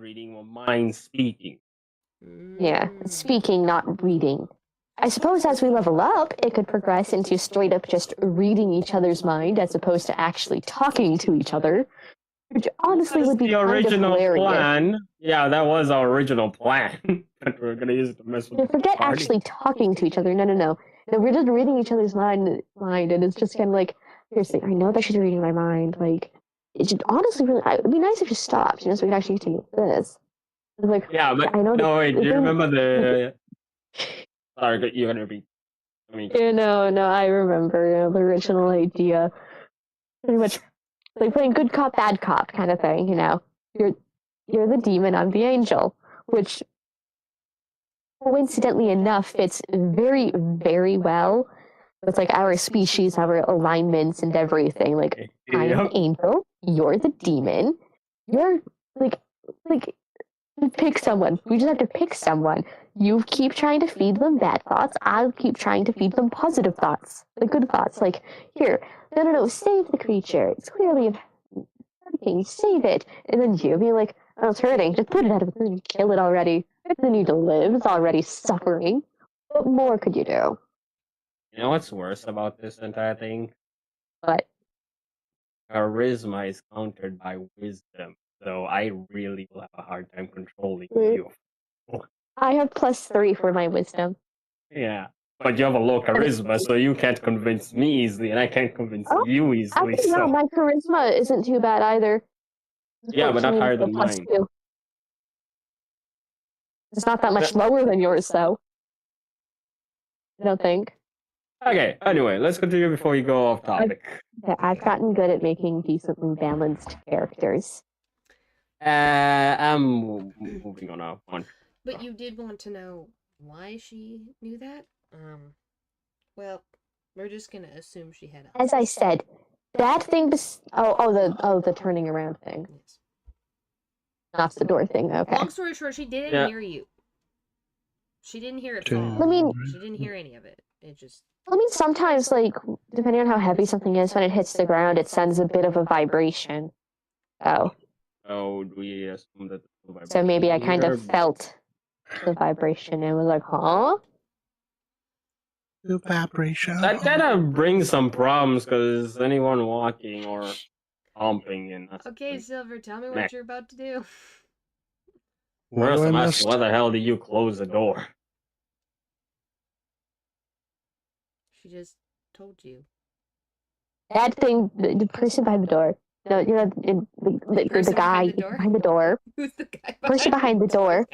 reading or mind speaking. Yeah, speaking, not reading. I suppose as we level up, it could progress into straight up just reading each other's mind as opposed to actually talking to each other, which honestly would be the kind of original hilarious. plan. Yeah, that was our original plan. But we're gonna use it to mess with the Forget party. actually talking to each other. No. No, we're just reading each other's mind, and it's just kind of like, seriously, I know that she's reading my mind. Like, it should honestly really, it'd be nice if she stopped, so we could actually take this. Like, Yeah, but I know no, wait, do you thing- remember the... Sorry, you're gonna repeat. I mean, Yeah, no, I remember the original idea. Pretty much like playing good cop, bad cop kind of thing, You're the demon, I'm the angel, which coincidentally enough fits very, very well with like our species, our alignments and everything. Like, I am the angel, you're the demon, you're like pick someone. We just have to pick someone. You keep trying to feed them bad thoughts. I'll keep trying to feed them positive thoughts, the good thoughts. Like, here, no, save the creature. It's clearly hurting. Save it. And then you be like, oh, it's hurting. Just put it out of it. Kill it already. It doesn't need to live. It's already suffering. What more could you do? you know what's worse about this entire thing? But Charisma is countered by wisdom, so I really will have a hard time controlling you. I have +3 for my wisdom. Yeah, but you have a low charisma, so you can't convince me easily, and I can't convince you easily. Actually, no, my charisma isn't too bad either. Yeah, but not higher than mine. +2. It's not that much lower than yours, though. I don't think. Okay, anyway, let's continue before we go off topic. I've gotten good at making decently balanced characters. I'm moving on now. But you did want to know why she knew that? Well, we're just gonna assume she had As I said, that thing the turning around thing. Yes. Off the door thing, okay. Long story short, she didn't hear you. She didn't hear it fall. I mean, she didn't hear any of it. It just... sometimes, like, depending on how heavy something is, when it hits the ground, it sends a bit of a vibration. Oh, do we assume that... So maybe I kind of felt the vibration and was like, huh? The vibration. That kind of brings some problems, because anyone walking or humping and... Okay, Silver, tell me what you're about to do. First, I'm asking, why the hell did you close the door? She just told you. That thing, the person behind the door. No, the guy behind the door. Who's the guy person behind the door?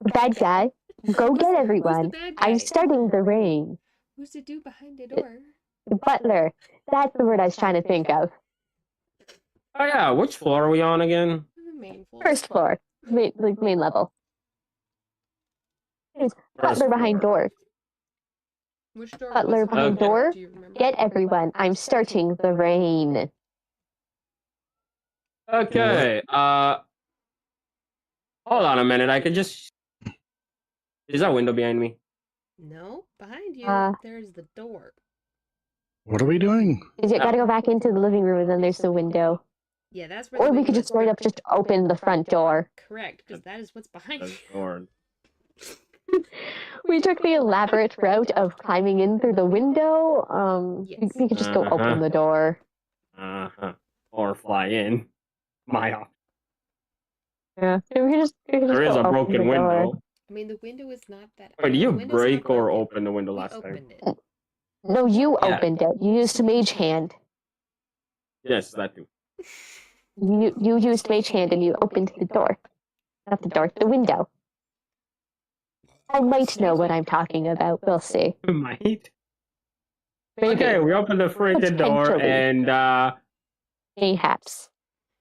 The bad guy. Go get everyone. I'm starting the rain. Who's the dude behind the door? The butler. That's the word I was trying to think of. Oh yeah, which floor are we on again? The main floor. First floor. Main level. Butler behind door. Which door? Butler behind door. Get everyone. I'm starting the rain. Okay, hold on a minute, I could just... Is that window behind me? No, behind you, there's the door. What are we doing? You gotta go back into the living room and then there's the window. Yeah, that's where Or we could just straight up just open the front door. Correct, because that is what's behind you. We took the elaborate route of climbing in through the window. Yes. We could just go open the door. Or fly in. My option. Yeah, we could just there is a broken window. I mean, the window is not that... Wait, did you break or open the window last time? It. No, you opened it. You used mage hand. Yes, that too. You used mage hand and you opened the door. Not the door, the window. I might know what I'm talking about. We'll see. Might? Maybe. Okay, we opened the freaking door and mayhaps.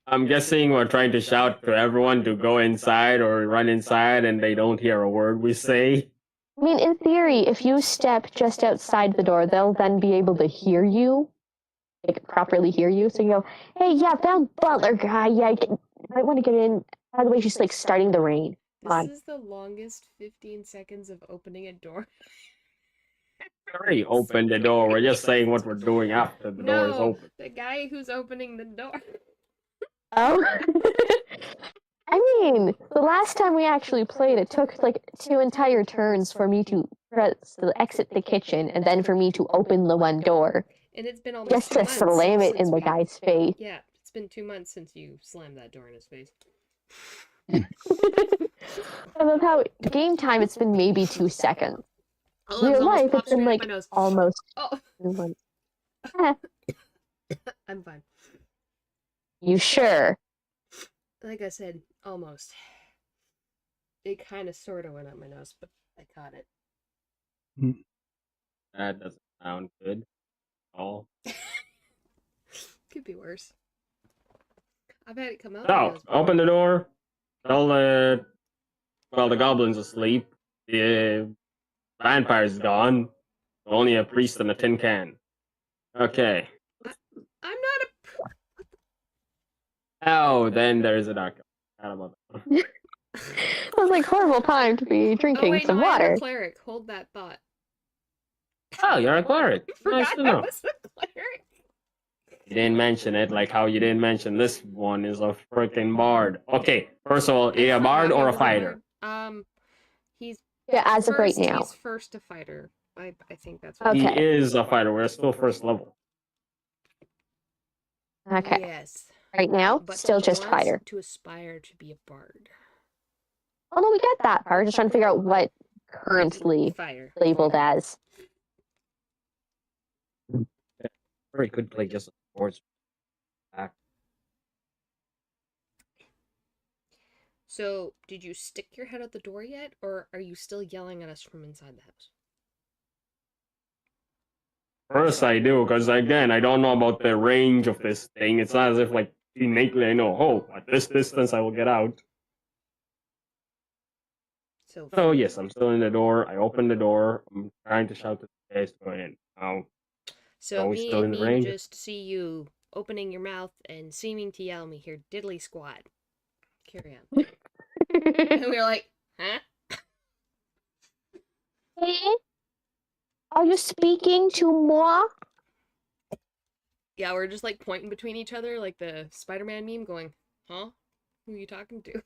I'm guessing we're trying to shout to everyone to go inside or run inside and they don't hear a word we say. I mean, in theory, if you step just outside the door, they'll then be able to hear you. Like, properly hear you. So you go, hey, yeah, found butler guy. Yeah, I might want to get in. By the way, she's like starting the rain. This is the longest 15 seconds of opening a door. We already opened the door. We're just saying what we're doing after the door is open. The guy who's opening the door. Oh. I mean, the last time we actually played, it took like 2 entire turns for me to exit the kitchen and then for me to open the one door. And it's been almost Just 2 to months slam it in since the we- guy's face. Yeah, it's been 2 months since you slammed that door in his face. I love how game time it's been maybe 2 seconds. Oh, Real it almost life popped it's been straight up like my nose. almost Oh, 2 months. I'm fine. You sure? Like I said, almost. It kind of sort of went up my nose, but I caught it. That doesn't sound good at all. Could be worse. I've had it come out. So, open the door. Tell the goblin's asleep. The vampire's gone. Only a priest and a tin can. Okay. I'm not a. Oh, then there's a dark. It was like horrible time to be drinking Oh wait, some no, I'm water. a cleric. Hold that thought. Oh, you're a cleric. Nice Forgot to I know. was a cleric. You didn't mention it, like how you didn't mention this one is a freaking bard. Okay, first of all, I a forgot bard he or a was fighter? bard. He's Yeah, as of right first. now. He's first a fighter. I think that's what. Okay. He is a fighter. We're still first level. Okay. Yes. Right now, But still he just wants fighter. to aspire to be a bard. Oh no, we get that part. Just trying to figure out what currently Fire. labeled as. Very good play just sports. So, did you stick your head out the door yet, or are you still yelling at us from inside the house? First I do, because again, I don't know about the range of this thing. It's not as if like innately I know, oh, at this distance I will get out. So, So yes, I'm still in the door. I open the door. I'm trying to shout to the guys to go in. Now, so are we me still and in the me range? just see you opening your mouth and seeming to yell me here, diddly squat. Carry on. And we were like, huh? Are you speaking to moi? Yeah, we're just like pointing between each other like the Spider-Man meme going, huh? Who are you talking to?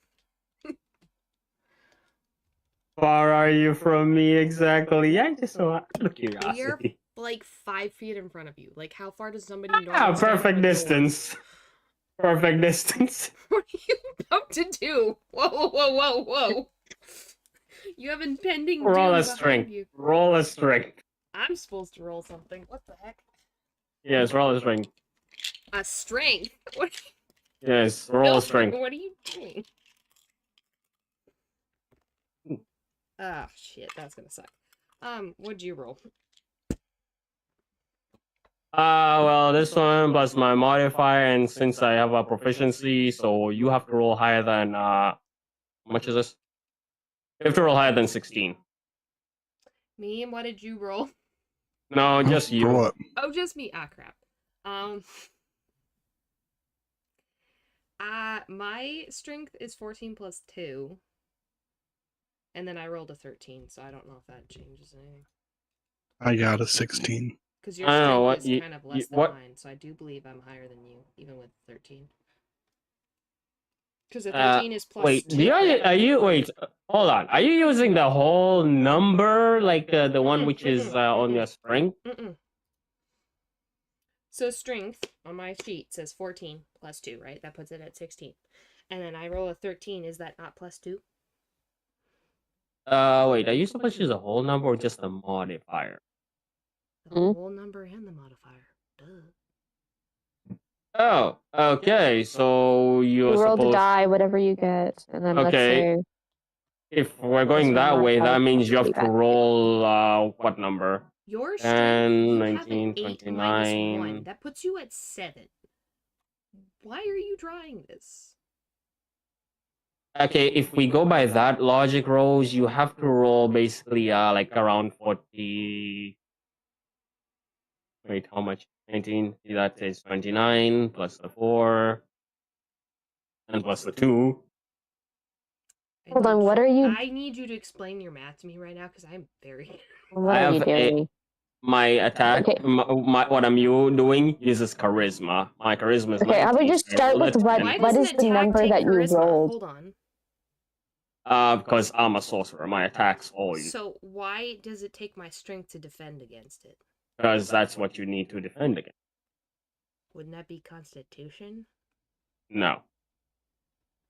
far are you from me exactly? I just out of We're curiosity. like 5 feet in front of you. Like, how far does somebody normally Ah, stand perfect from a door? distance. Perfect distance. What are you about to do? Whoa, whoa, whoa, whoa. You have impending doom Roll a behind strength. you. Roll a strength. I'm supposed to roll something. What the heck? Yes, roll a strength. A strength? What? Yes, roll a strength. What are you doing? Ah, shit, that's gonna suck. What'd you roll? Well, this one plus my modifier, and since I have a proficiency, so you have to roll higher than, how much is this? You have to roll higher than 16. Me, and what did you roll? No, just For you. what? Oh, just me. Ah, crap. My strength is 14 plus 2. And then I rolled a 13, so I don't know if that changes anything. I got a 16. Because your I don't know, strength what is kind of less than what- mine, so I do believe I'm higher than you, even with 13. Because a 13 is plus Wait, 2. wait, hold on. Are you using the whole number, like the one which is on your strength? Mm-mm. So strength on my sheet says 14 plus 2, right? That puts it at 16. And then I roll a 13. Is that not plus 2? Wait, are you supposed to use a whole number or just a modifier? The Hmm? whole number and the modifier. Duh. Oh, okay, so You you're roll the supposed... die, whatever you get, and then let's Okay. say If we're going This that one way, marked that out means you have to completely roll, what number? Your 10, strength, you 19, have an 8 minus 1. 29. That puts you at 7. Why are you drawing this? Okay, if we go by that logic, Rose, you have to roll basically, like around 40... Wait, how much? 19? That is 29 plus the 4 and plus the 2. Hold on, what are you I need you to explain your math to me right now because I'm very. what I are you have a- doing? My attack, Okay. what I'm doing uses charisma. My charisma is Okay, I would 19, just so I start roll with it, what and- Why what does is an the attack number take that you charisma? rolled? Hold on. Because I'm a sorcerer. My attacks always. So why does it take my strength to defend against it? Because that's what you need to defend against. Wouldn't that be Constitution? No.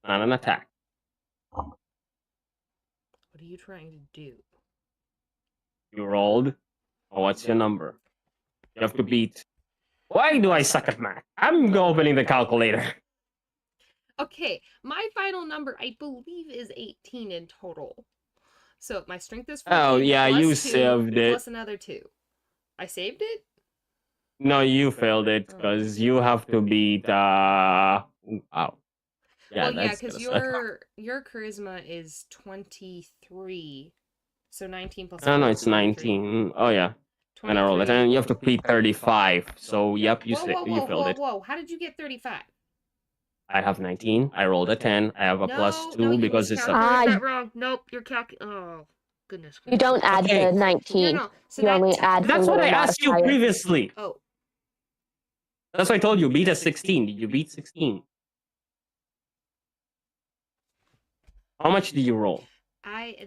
Not an attack. What are you trying to do? You rolled. Oh, what's your number? You have to beat. Why do I suck at math? I'm opening the calculator. Okay, my final number, I believe, is 18 in total. So my strength is 14. Oh, yeah, plus you 2, saved it. Plus another 2. I saved it? No, you failed it because you have to beat. Wow. Yeah, well, yeah, that's because gonna suck. your charisma is 23. So 19 plus No, 4 it's is 23. 19. Oh yeah, and I rolled it, 23. and you have to beat 35. So yep, you Whoa, failed it. whoa! How did you get 35? I have 19. I rolled a 10. I have a plus 2 because it's a. that wrong. Nope, you're Oh, goodness. You don't add the 19. No. So you only add That's the what I little asked you modifier. previously. Oh. That's what I told you. Beat a 16. Did you beat 16? How much did you roll?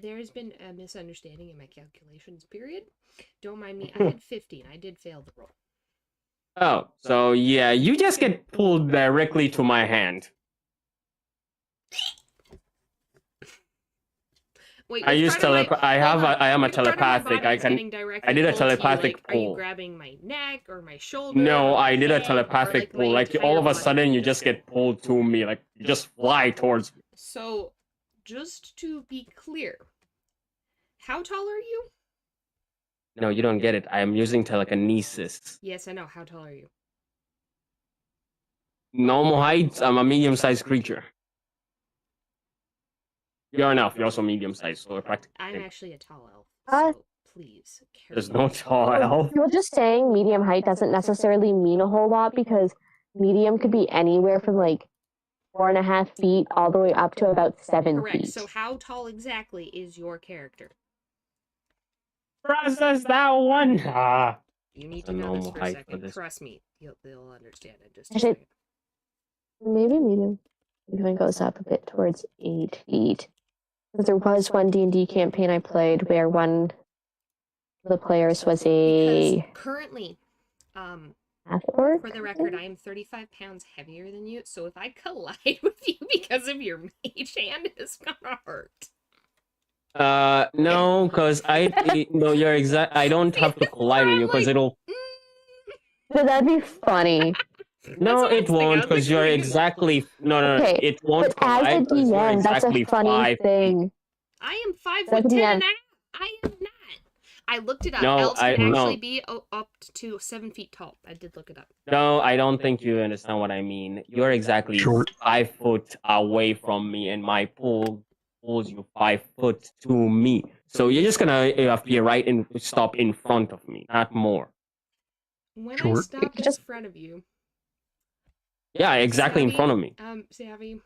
There has been a misunderstanding in my calculations period. Don't mind me. I had 15. I did fail the roll. Oh, so yeah, you just get pulled directly to my hand. Wait, I use I am a telepathic. I did a telepathic Are you pull. grabbing my neck or my shoulder? No, or my I did a head, telepathic or, pull. my Like entire all of a body? sudden, you just get pulled to me. Like you just fly towards me. So, just to be clear, how tall are you? No, you don't get it. I am using telekinesis. Yes, I know. How tall are you? Normal height. I'm a medium-sized creature. You're enough. You're also medium-sized, so we're practically. I'm actually a tall elf. So please. There's no tall elf. Well, just saying medium height doesn't necessarily mean a whole lot because medium could be anywhere from like 4.5 feet all the way up to about 7 Correct. feet. So how tall exactly is your character? Process that one. You need to know this for a second. Trust me, they'll understand in just a Actually, second. maybe medium. Maybe it goes up a bit towards 8 feet. Because there was one D&D campaign I played where one of the players was a... Because currently, orc? for the record, I am 35 pounds heavier than you, so if I collide with you because of your mage hand, it's gonna hurt. No, because you're exact. I don't have to collide with you because it'll. That'd be funny. No, it won't because you're exactly. No, okay, it won't but collide. As a DM, that's a funny thing. I am 5'10" and I am not. I looked it up. No, Elves can actually be up to 7 feet tall. I did look it up. No, I don't think you understand what I mean. You're exactly Short. 5 foot away from me, and my pull pulls you 5 foot to me. So you're just gonna be right and stop in front of me, not more. When Short. I stop in front of you. Yeah, exactly in front of me. Savvy.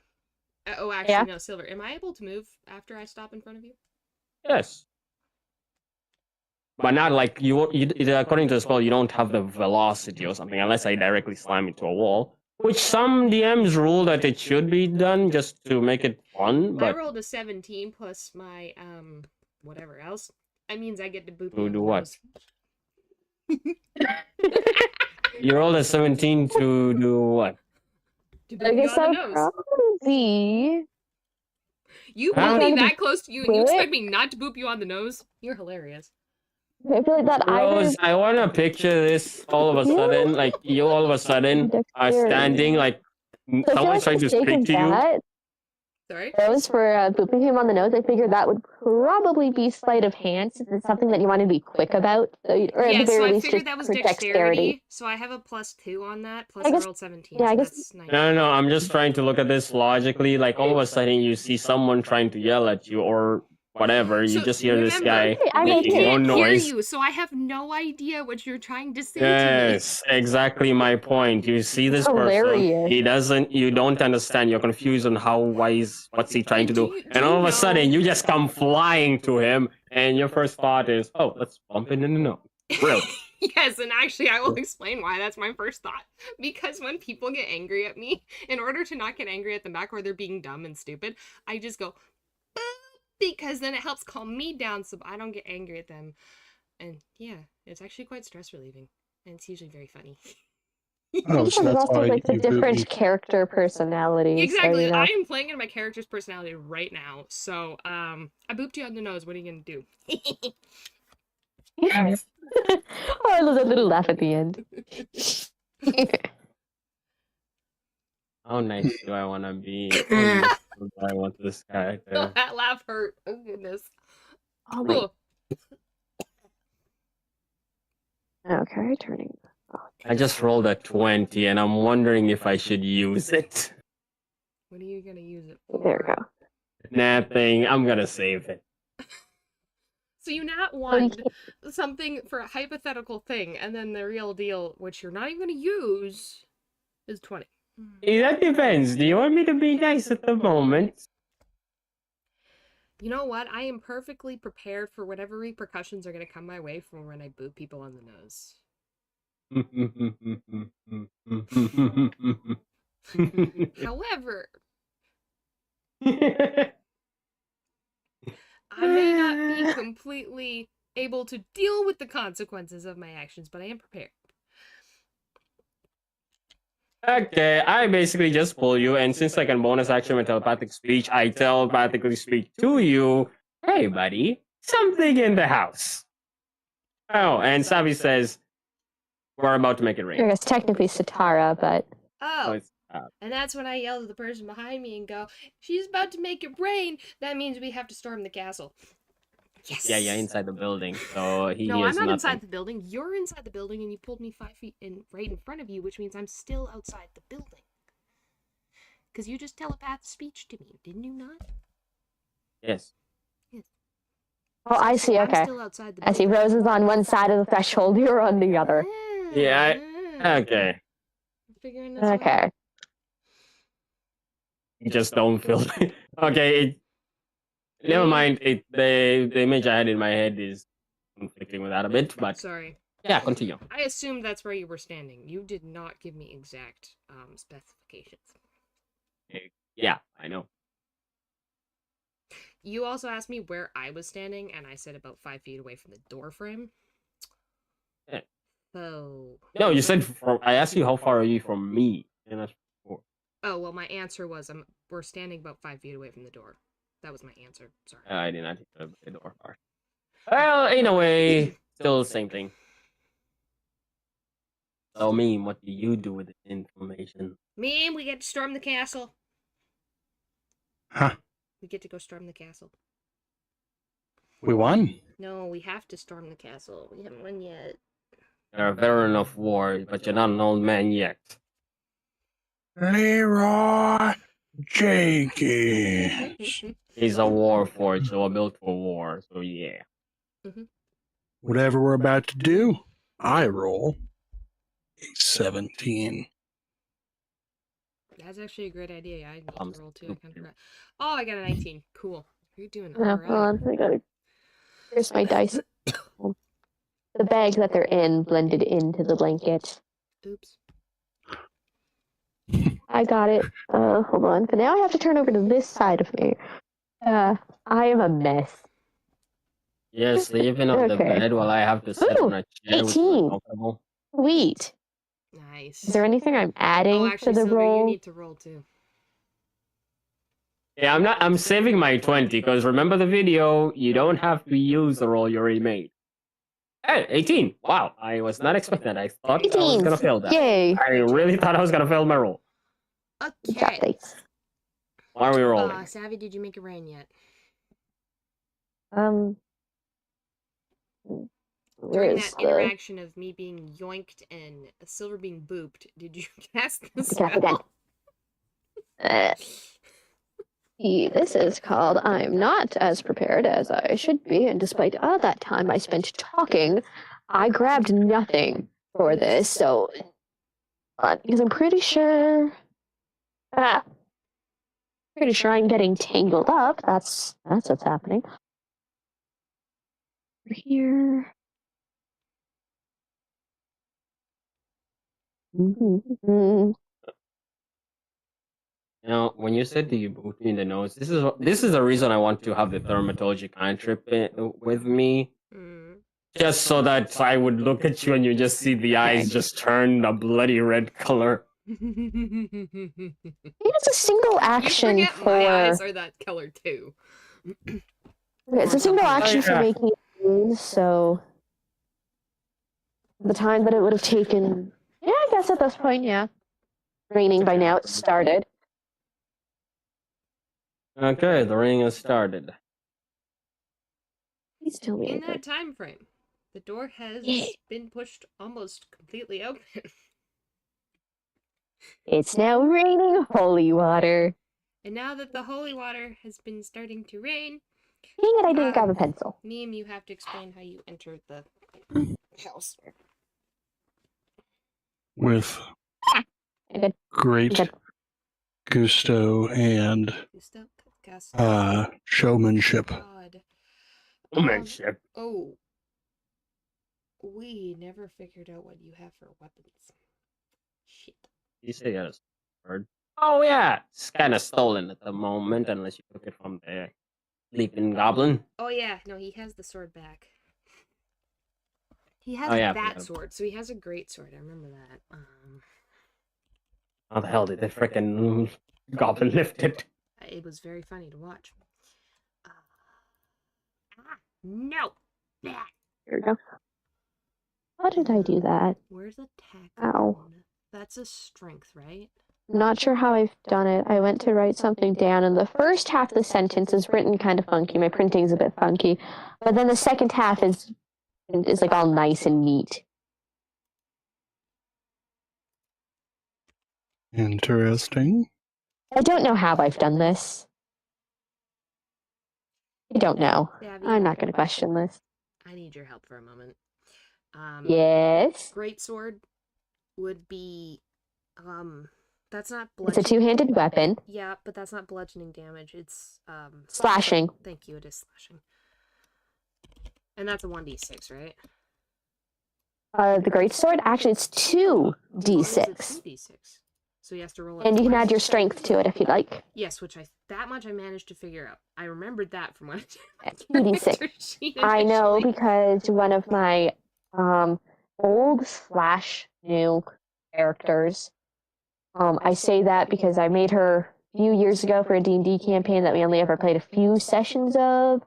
Actually, no, Silver. Am I able to move after I stop in front of you? Yes. But not like according to the spell, you don't have the velocity or something unless I directly slam into a wall. Which some DMs rule that it should be done just to make it fun. But I rolled a 17 plus my whatever else. That means I get to boop to you do on what? the nose. You rolled a 17 to do what? I guess that would probably be... You hold me that close to you and you expect me not to boop you on the nose? You're hilarious. I feel like that Rose, I want to picture this all of a sudden. Like, you all of a sudden are standing, like, someone's trying to speak to you. Sorry? Rose, for booping him on the nose, I figured that would probably be sleight of hand since it's something that you want to be quick about. Or at the very least, just that was for dexterity. So I have a +2 on that, plus I rolled 17. Yeah, so I guess. That's 19. No, I'm just trying to look at this logically. Like, all of a sudden you see someone trying to yell at you or whatever. You just hear this guy making no noise. Hear you, so I have no idea what you're trying to say Yes, to me. Exactly my point. You see this person, you don't understand, you're confused on what's he trying to do. And all of a sudden, you just come flying to him, and your first thought is, oh, let's bump it in the nose. Really? Yes, and actually I will explain why that's my first thought. Because when people get angry at me, in order to not get angry at them back or they're being dumb and stupid, I just go, boom! because then it helps calm me down so I don't get angry at them. And yeah, it's actually quite stress relieving, and it's usually very funny. Oh, so There's that's also why like the you boot me. different character personalities. Exactly. So, you know. I am playing in my character's personality right now. So, I booped you on the nose. What are you gonna do? Oh, I love that little laugh at the end. How nice do I want to be? How nice do I want this Oh, character? that laugh hurt. Oh goodness. Oh my. Cool. Okay, turning. I just rolled a 20 and I'm wondering if I should use it. What are you gonna use it for? There we go. Nothing. I'm gonna save it. So you not want something for a hypothetical thing, and then the real deal, which you're not even gonna use, is 20. That depends. Do you want me to be nice at the moment? You know what? I am perfectly prepared for whatever repercussions are gonna come my way from when I boot people on the nose. However, I may not be completely able to deal with the consequences of my actions, but I am prepared. Okay, I basically just pull you, and since I can bonus action with telepathic speech, I telepathically speak to you, hey buddy, something in the house. Oh, and Savi says, we're about to make it I rain. guess technically Satara, but Oh, Oh, it's and that's when I yell at the person behind me and go, she's about to make it rain. That means we have to storm the castle. Yes. yeah, inside the building, so he No, I'm hears not nothing. inside the building. You're inside the building, and you pulled me 5 feet right in front of you, which means I'm still outside the building. Because you just telepathed speech to me, didn't you not? Yes. oh, I see. I'm Okay. still outside the I see. building. Rose is on one side of the threshold. You're on the other. Yeah, okay. I'm figuring this out. Okay. You just don't feel okay, never mind. The image I had in my head is conflicting with that a bit, but Sorry. yeah, continue. I assumed that's where you were standing. You did not give me exact specifications. Yeah, I know. You also asked me where I was standing, and I said about 5 feet away from the door frame. Yeah. So. No, you said I asked you how far are you from me, and that's Oh well, my answer was we're standing about 5 feet away from the door. That was my answer. Sorry. I did not hit the door part. Well, in a way, still the same thing. So, Meme, what do you do with the information? Meme, we get to storm the castle. Huh? We get to go storm the castle. We won. No, we have to storm the castle. We haven't won yet. You're a veteran of war, but you're not an old man yet. Leroy Jenkins. He's a war forge, so we're built for war, so yeah. Whatever we're about to do, I roll a 17. That's actually a great idea. I need to roll too. I kind of forgot. Oh, I got a 19. Cool. You're doing Oh, all hold right. on. I gotta. Here's my dice. The bag that they're in blended into the blanket. Oops. I got it. Hold on. But now I have to turn over to this side of me. I am a mess. You're sleeping on the Okay. bed while I have to sit on a chair, which is 18. uncomfortable. Sweet. Nice. Is there anything I'm adding Oh, actually, to the Silver, roll? you need to roll too. Yeah, I'm saving my 20, because remember the video, you don't have to use the roll you already made. Hey, 18! Wow, I was not expecting that. I thought I was gonna fail that. Yay. I really thought I was gonna fail my roll. Good job, Okay. thanks. Why are we rolling? Savvy, did you make it rain yet? Where During is that the interaction of me being yoinked and Silver being booped, did you cast the cast again. spell? This is called I'm not as prepared as I should be, and despite all that time I spent talking, I grabbed nothing for this, so because I'm pretty sure I'm getting tangled up. That's what's happening. Here. You know, when you said you boot me in the nose, this is the reason I want to have the dermatology cantrip with me. Just so that I would look at you and you just see the eyes just turn a bloody red color. It's a single action for. My eyes are that color too. It's a single action for making it move, so the time that it would have taken. Yeah, I guess at this point, yeah. Raining by now, it started. Okay, the raining has started. Please tell me. In that time frame, the door has been pushed almost completely open. It's now raining holy water. And now that the holy water has been starting to rain... Dang it, I didn't grab a pencil. Meme, you have to explain how you entered the house. With great gusto and showmanship. Showmanship. Oh. We never figured out what you have for weapons. Shit. You say you got a sword? Oh yeah, it's kind of stolen at the moment, unless you took it from the sleeping goblin. Oh yeah, no, he has the sword back. He has that sword, so he has a great sword. I remember that. How the hell did the frickin' goblin lift it? It was very funny to watch. No! That! There we go. How did I do that? Where's attack? Ow. That's a strength, right? Not sure how I've done it. I went to write something down, and the first half of the sentence is written kind of funky. My printing's a bit funky. But then the second half is like all nice and neat. Interesting. I don't know how I've done this. I don't know. I'm not going to question this. I need your help for a moment. Yes? Greatsword would be, that's not bludgeoning. It's a two-handed weapon. Yeah, but that's not bludgeoning damage. It's, slashing. Thank you, it is slashing. And that's a 1d6, right? The greatsword? Actually, it's 2d6. It's 2d6. So he has to roll it. And you can add your strength to it if you'd like. Yes, that much I managed to figure out. I remembered that from when I 2d6. I know because one of my old/new characters. I say that because I made her a few years ago for a D&D campaign that we only ever played a few sessions of.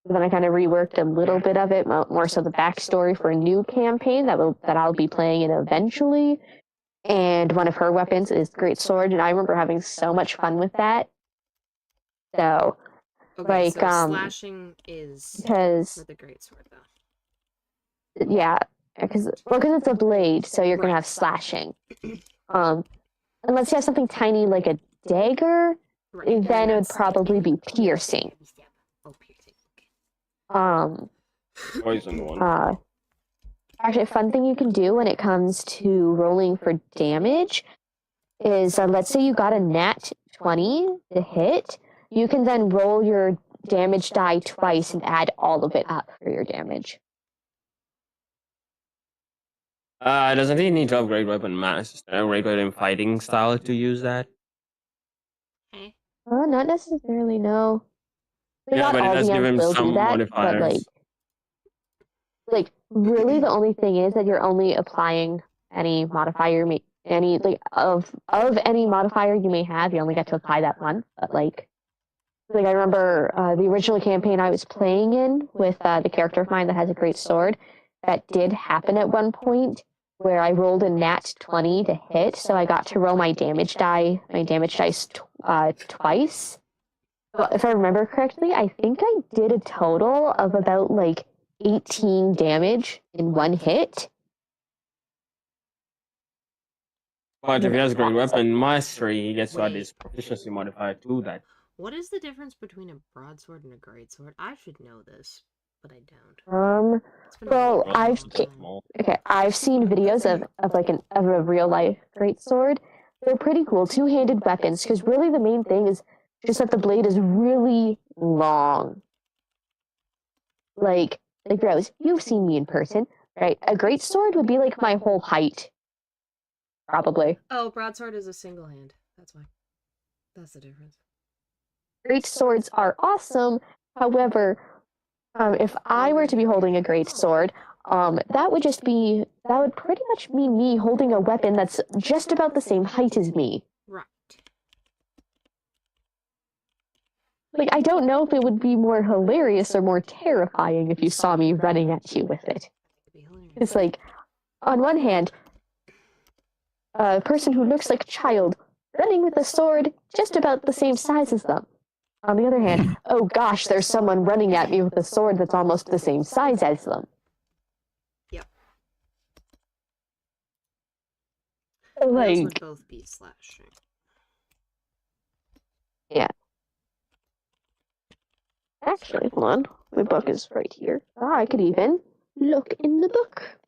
Then I kind of reworked a little bit of it, more so the backstory for a new campaign that I'll be playing in eventually. And one of her weapons is greatsword, and I remember having so much fun with that. So, okay, so slashing is for the greatsword, though. Yeah, because it's a blade, so you're gonna have slashing. Unless you have something tiny like a dagger, then it would probably be piercing. Poison one. Actually, a fun thing you can do when it comes to rolling for damage is, let's say you got a nat 20 to hit, you can then roll your damage die twice and add all of it up for your damage. Doesn't he need to upgrade weapon master, upgrade weapon fighting style to use that? Not necessarily, no. Yeah, but it does give him some modifiers. But like, really, the only thing is that you're only applying any modifier, of any modifier you may have. You only get to apply that one. But like I remember the original campaign I was playing in with the character of mine that has a great sword. That did happen at one point where I rolled a nat 20 to hit, so I got to roll my damage dice twice. Well, if I remember correctly, I think I did a total of about 18 damage in one hit. But if he has great weapon mastery, he gets to add his proficiency modifier to that. What is the difference between a broadsword and a greatsword? I should know this, but I don't. Well, I've seen videos of a real life greatsword. They're pretty cool, two-handed weapons, because really the main thing is just that the blade is really long. Like Rose, you've seen me in person, right? A greatsword would be like my whole height. probably. Oh, broadsword is a single hand. That's why. That's the difference. Great swords are awesome. However, if I were to be holding a great sword, that would pretty much mean me holding a weapon that's just about the same height as me. Right. Like, I don't know if it would be more hilarious or more terrifying if you saw me running at you with it. It's like, on one hand, a person who looks like a child running with a sword just about the same size as them. On the other hand, oh gosh, there's someone running at me with a sword that's almost the same size as them. Yep. Like, those would both be slashing. Yeah. Actually, hold on. My book is right here. I could even look in the book.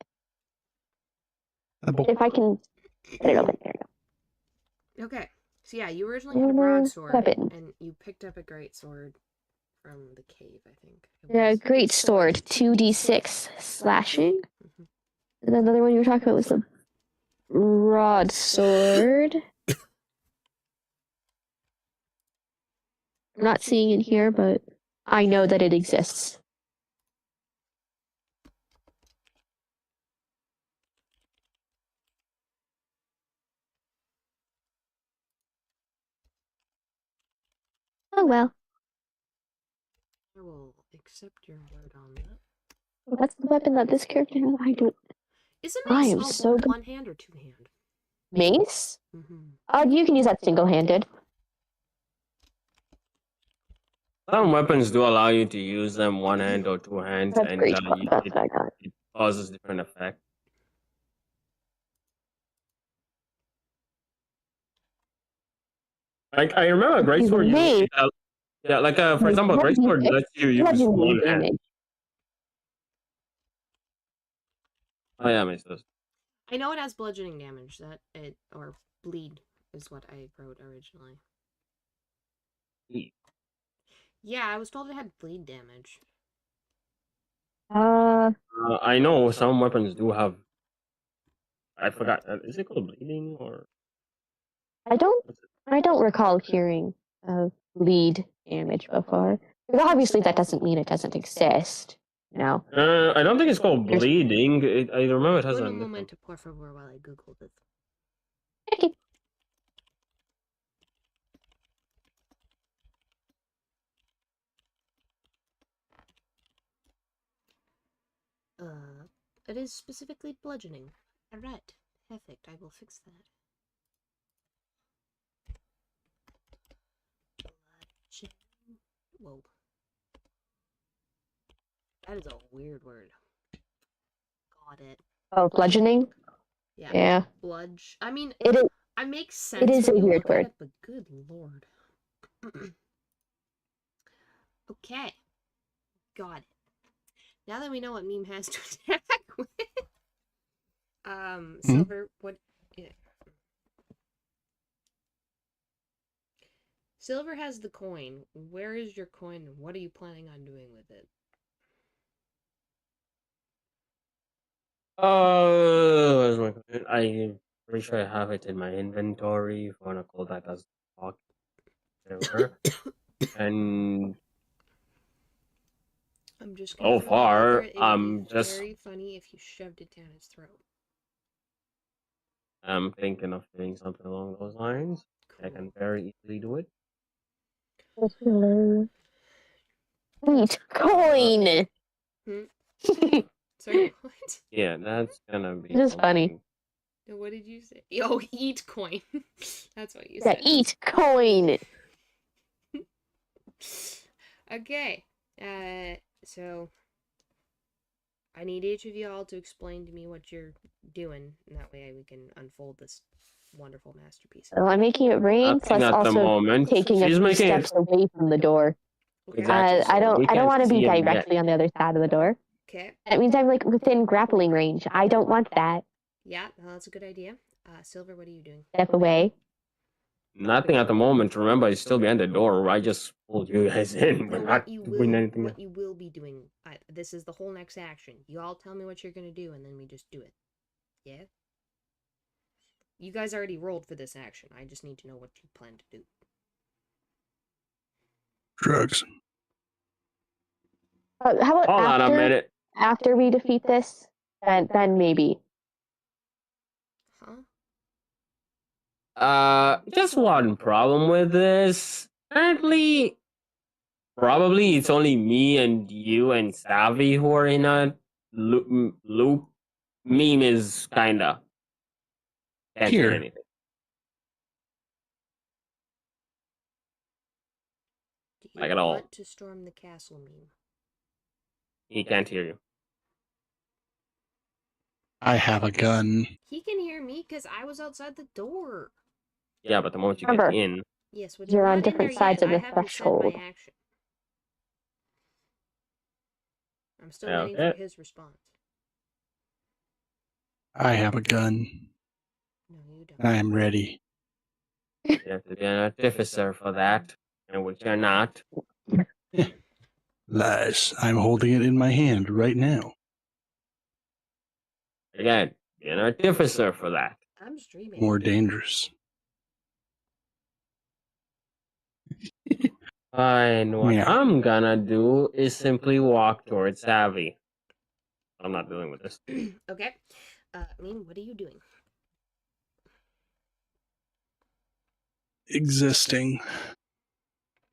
If I can get it open. There you go. Okay. So yeah, you originally had a broadsword, and you picked up a great sword from the cave, I think. Yeah, great sword, 2d6 slashing. Mm-hmm. And then another one you were talking about was the broadsword. I'm not seeing it here, but I know that it exists. Oh well. I will accept your word on that. Well, that's the weapon that this character has. I don't. Is a mace one hand or two hand? Mace? Mm-hmm. You can use that single-handed. Some weapons do allow you to use them one hand or two hands, That's and great. it causes different effects. Like I remember greatsword. Yeah, like for example, greatsword lets you use one hand. Oh yeah, mace does. I know it has bludgeoning damage. Or bleed is what I wrote originally. Yeah, I was told it had bleed damage. I know some weapons do have. I forgot. Is it called bleeding or? I don't recall hearing of bleed damage before. But obviously, that doesn't mean it doesn't exist. No. I don't think it's called bleeding. I remember it has a. Un momento, por favor, while I Google this. Okay. It is specifically bludgeoning. Alright, perfect. I will fix that. Whoa. That is a weird word. Got it. Oh, bludgeoning? Yeah. Bludge. I mean, it makes sense. It is a weird word. But good lord. Okay. Got it. Now that we know what meme has to attack with. Silver, what? Yeah. Silver has the coin. Where is your coin, and what are you planning on doing with it? I'm pretty sure I have it in my inventory. If you want to call that as talk. And I'm just so far, just very funny if you shoved it down his throat. I'm thinking of doing something along those lines. Cool. I can very easily do it. Eat coin. Sorry, what? Yeah, that's gonna be. It is funny. What did you say? Oh, eat coin. That's what you said. Yeah, eat coin. Okay. So I need each of y'all to explain to me what you're doing, and that way we can unfold this wonderful masterpiece. Well, I'm making it rain, plus also taking a few steps away from the door. Exactly. I don't want to be directly on the other side of the door. Okay. That means I'm like within grappling range. I don't want that. Yeah, well, that's a good idea. Silver, what are you doing? Step away. Nothing at the moment. Remember, it's still behind the door. I just pulled you guys in. We're not doing anything. What you will be doing. This is the whole next action. You all tell me what you're gonna do, and then we just do it. Yeah. You guys already rolled for this action. I just need to know what you plan to do. Drugs. How about Hold on a minute. after we defeat this? Then maybe. Huh? Just one problem with this. Apparently, probably it's only me and you and Savvy who are in a loop. Meme is kinda can't Here. say anything. Do you Like at all. want to storm the castle, meme? He can't hear you. I have a gun. He can hear me because I was outside the door. Yeah, but the moment you Remember, get in, Yes, but you're on not in different there sides yet. of the I haven't threshold. said my action. I'm still Yeah, waiting okay. for his response. I have a gun. No, you don't. I am ready. you have to be an artificer for that, and which you're not. Lies. I'm holding it in my hand right now. Again, be an artificer for that. I'm streaming. More dangerous. Fine, what Yeah. I'm gonna do is simply walk towards Savvy. I'm not dealing with this. Okay. Meme, what are you doing? Existing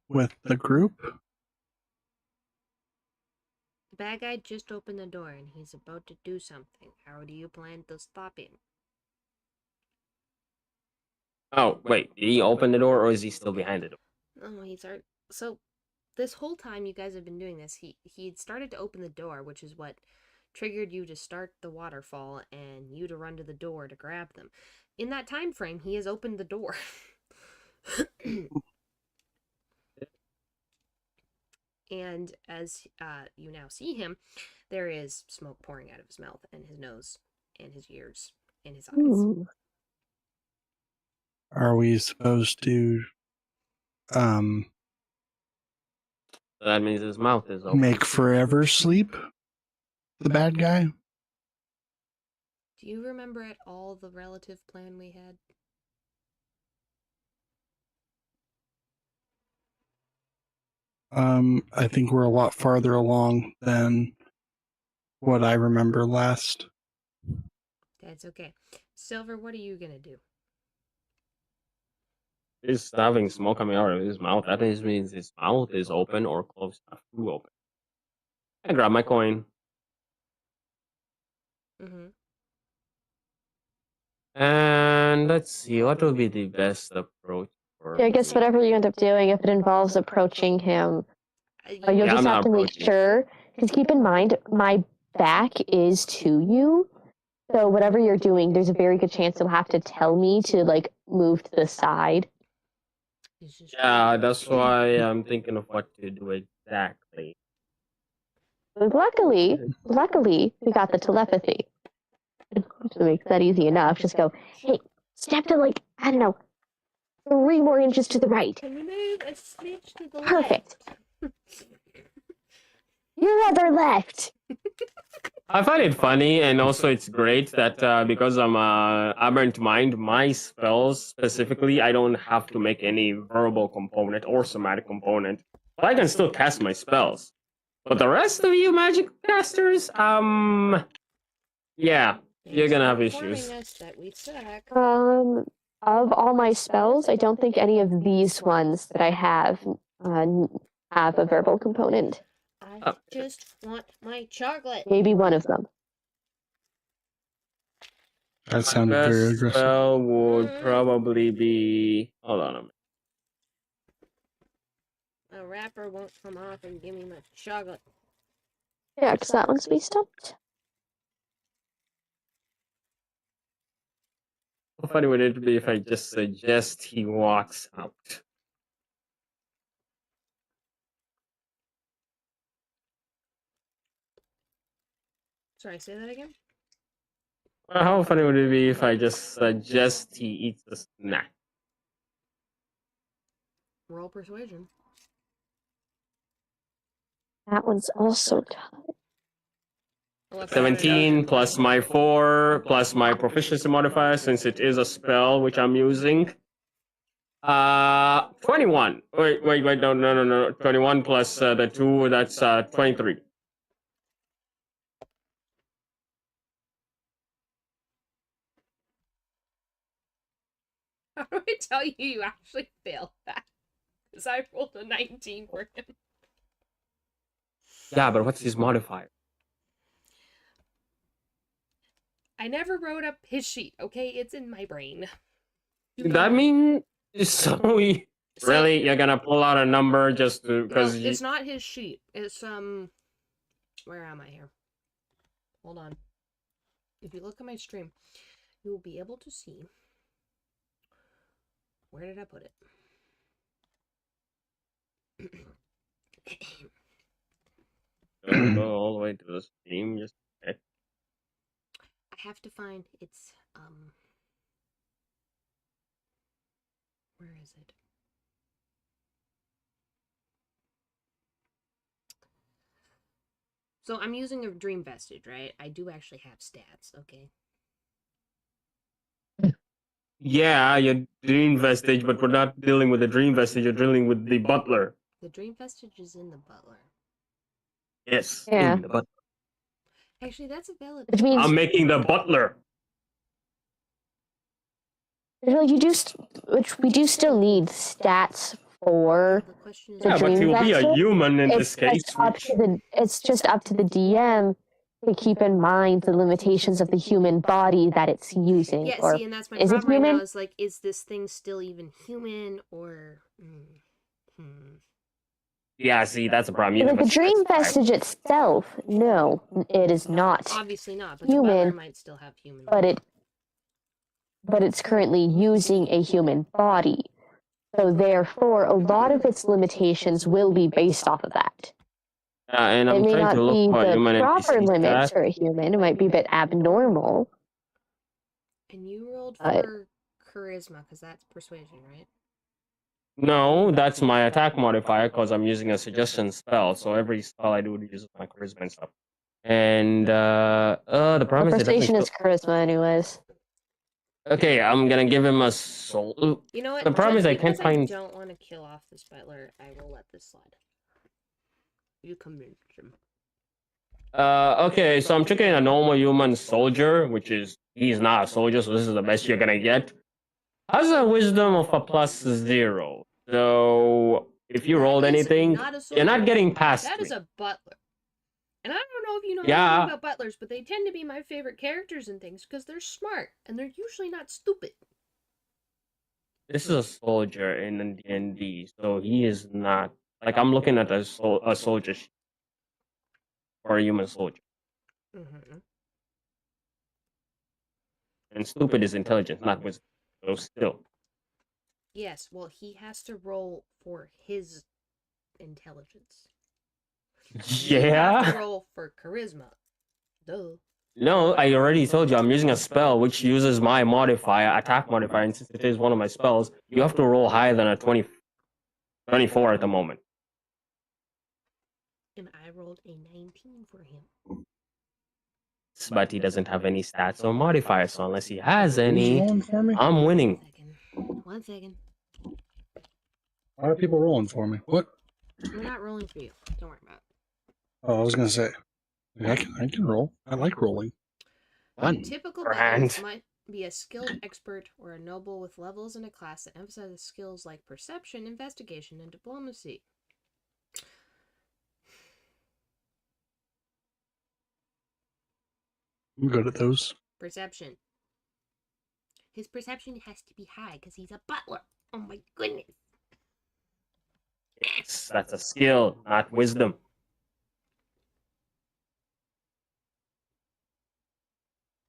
with the group. The bad guy just opened the door and he's about to do something. How do you plan to stop him? Oh, wait, did he open the door or is he still behind the door? Oh, he's already... So, this whole time you guys have been doing this, he had started to open the door, which is what triggered you to start the waterfall and you to run to the door to grab them. In that time frame, he has opened the door. And as you now see him, there is smoke pouring out of his mouth and his nose and his ears and his eyes. Ooh. Are we supposed to That means his mouth is open. make forever sleep the bad guy? Do you remember at all the relative plan we had? I think we're a lot farther along than what I remember last. That's okay. Silver, what are you gonna do? He's having smoke coming out of his mouth. That means his mouth is open or close enough to open. I grab my coin. Mm-hmm. And let's see, what would be the best approach for Yeah, I guess me? whatever you end up doing, if it involves approaching him, you'll just have to make sure. Because keep in mind, my back is to you. So whatever you're doing, there's a very good chance you'll have to tell me to like move to the side. Yeah, that's why I'm thinking of what to do exactly. Luckily, we got the telepathy. To make that easy enough, just go, hey, step to like, I don't know, 3 more inches to the right. Can we move a smidge to the Perfect. left? Your other left. I find it funny, and also it's great that because I'm aberrant mind, my spells specifically, I don't have to make any verbal component or somatic component. But I can still cast my spells. But the rest of you magic casters, yeah, you're gonna have issues. Of all my spells, I don't think any of these ones that I have have a verbal component. I just want my chocolate. Maybe one of them. That sounded very Best aggressive. spell would probably be. Hold on a minute. A wrapper won't come off and give me my chocolate. Yeah, because that one's be stumped. How funny would it be if I just suggest he walks out? Sorry, say that again? How funny would it be if I just suggest he eats a snack? Roll persuasion. That one's also tough. 17 plus my 4 plus my proficiency modifier since it is a spell which I'm using. 21. Wait, no. 21 plus the 2, that's 23. How do I tell you you actually failed that? Because I rolled a 19 for him. Yeah, but what's his modifier? I never wrote up his sheet, okay? It's in my brain. That mean so really you're gonna pull out a number just to because it's not his sheet. It's where am I here? Hold on. If you look at my stream, you will be able to see. Where did I put it? Don't go all the way to the stream. Just okay. I have to find its where is it? So I'm using a dream vestige, right? I do actually have stats, okay? Yeah, your dream vestige, but we're not dealing with the dream vestige. You're dealing with the butler. The dream vestige is in the butler. Yes. Yeah. In the butler. Actually, that's a valid. Which means I'm making the butler. you do, which we do still need stats for The question is, the Yeah, but dream he will be a vestige. human in It's this case. just up to the. It's just up to the DM to keep in mind the limitations of the human body that it's using. yeah, or see, and that's my is it problem right now. human? Is like, is this thing still even human or? Yeah, see, that's a problem. You Like never the dream specified. vestige itself, no, it is not Obviously not, but human, the butler might still have human. but it's currently using a human body. So therefore, a lot of its limitations will be based off of that. And I'm it may trying not to look be for the human proper NPC limits stat. for a human. It might be a bit abnormal. And you rolled for charisma because that's persuasion, right? No, that's my attack modifier because I'm using a suggestion spell. So every spell I do uses my charisma and stuff. And the problem is it doesn't Persuasion is charisma, anyways. Okay, I'm gonna give him a soul. You know what? The problem is I because can't find. I don't want to kill off this butler, I will let this slide. You convinced him. Okay, so I'm checking a normal human soldier, which is he's not a soldier, so this is the best you're gonna get. Has a wisdom of a +0. So if you rolled anything, you're not getting past That is me. a butler. And I don't know if you know Yeah. anything about butlers, but they tend to be my favorite characters and things because they're smart and they're usually not stupid. This is a soldier in D&D, so he is not like I'm looking at a soldier sheet or a human soldier. Mm-hmm. And stupid is intelligence, not wisdom. So still. Yes, well, he has to roll for his intelligence. You have Yeah. to roll for charisma. Duh. No, I already told you I'm using a spell which uses my modifier, attack modifier, and since it is one of my spells, you have to roll higher than a 24 at the moment. And I rolled a 19 for him. But he doesn't have any stats or modifiers, so unless he has any, Who's rolling for me? I'm winning. 1 second. Why are people rolling for me? What? We're not rolling for you. Don't worry about it. Oh, I was gonna say, yeah, I can roll. I like rolling. Fun. Typical Brand. butlers might be a skilled expert or a noble with levels in a class that emphasizes skills like perception, investigation, and diplomacy. I'm good at those. Perception. His perception has to be high because he's a butler. Oh my goodness. Yes, that's a skill, not wisdom.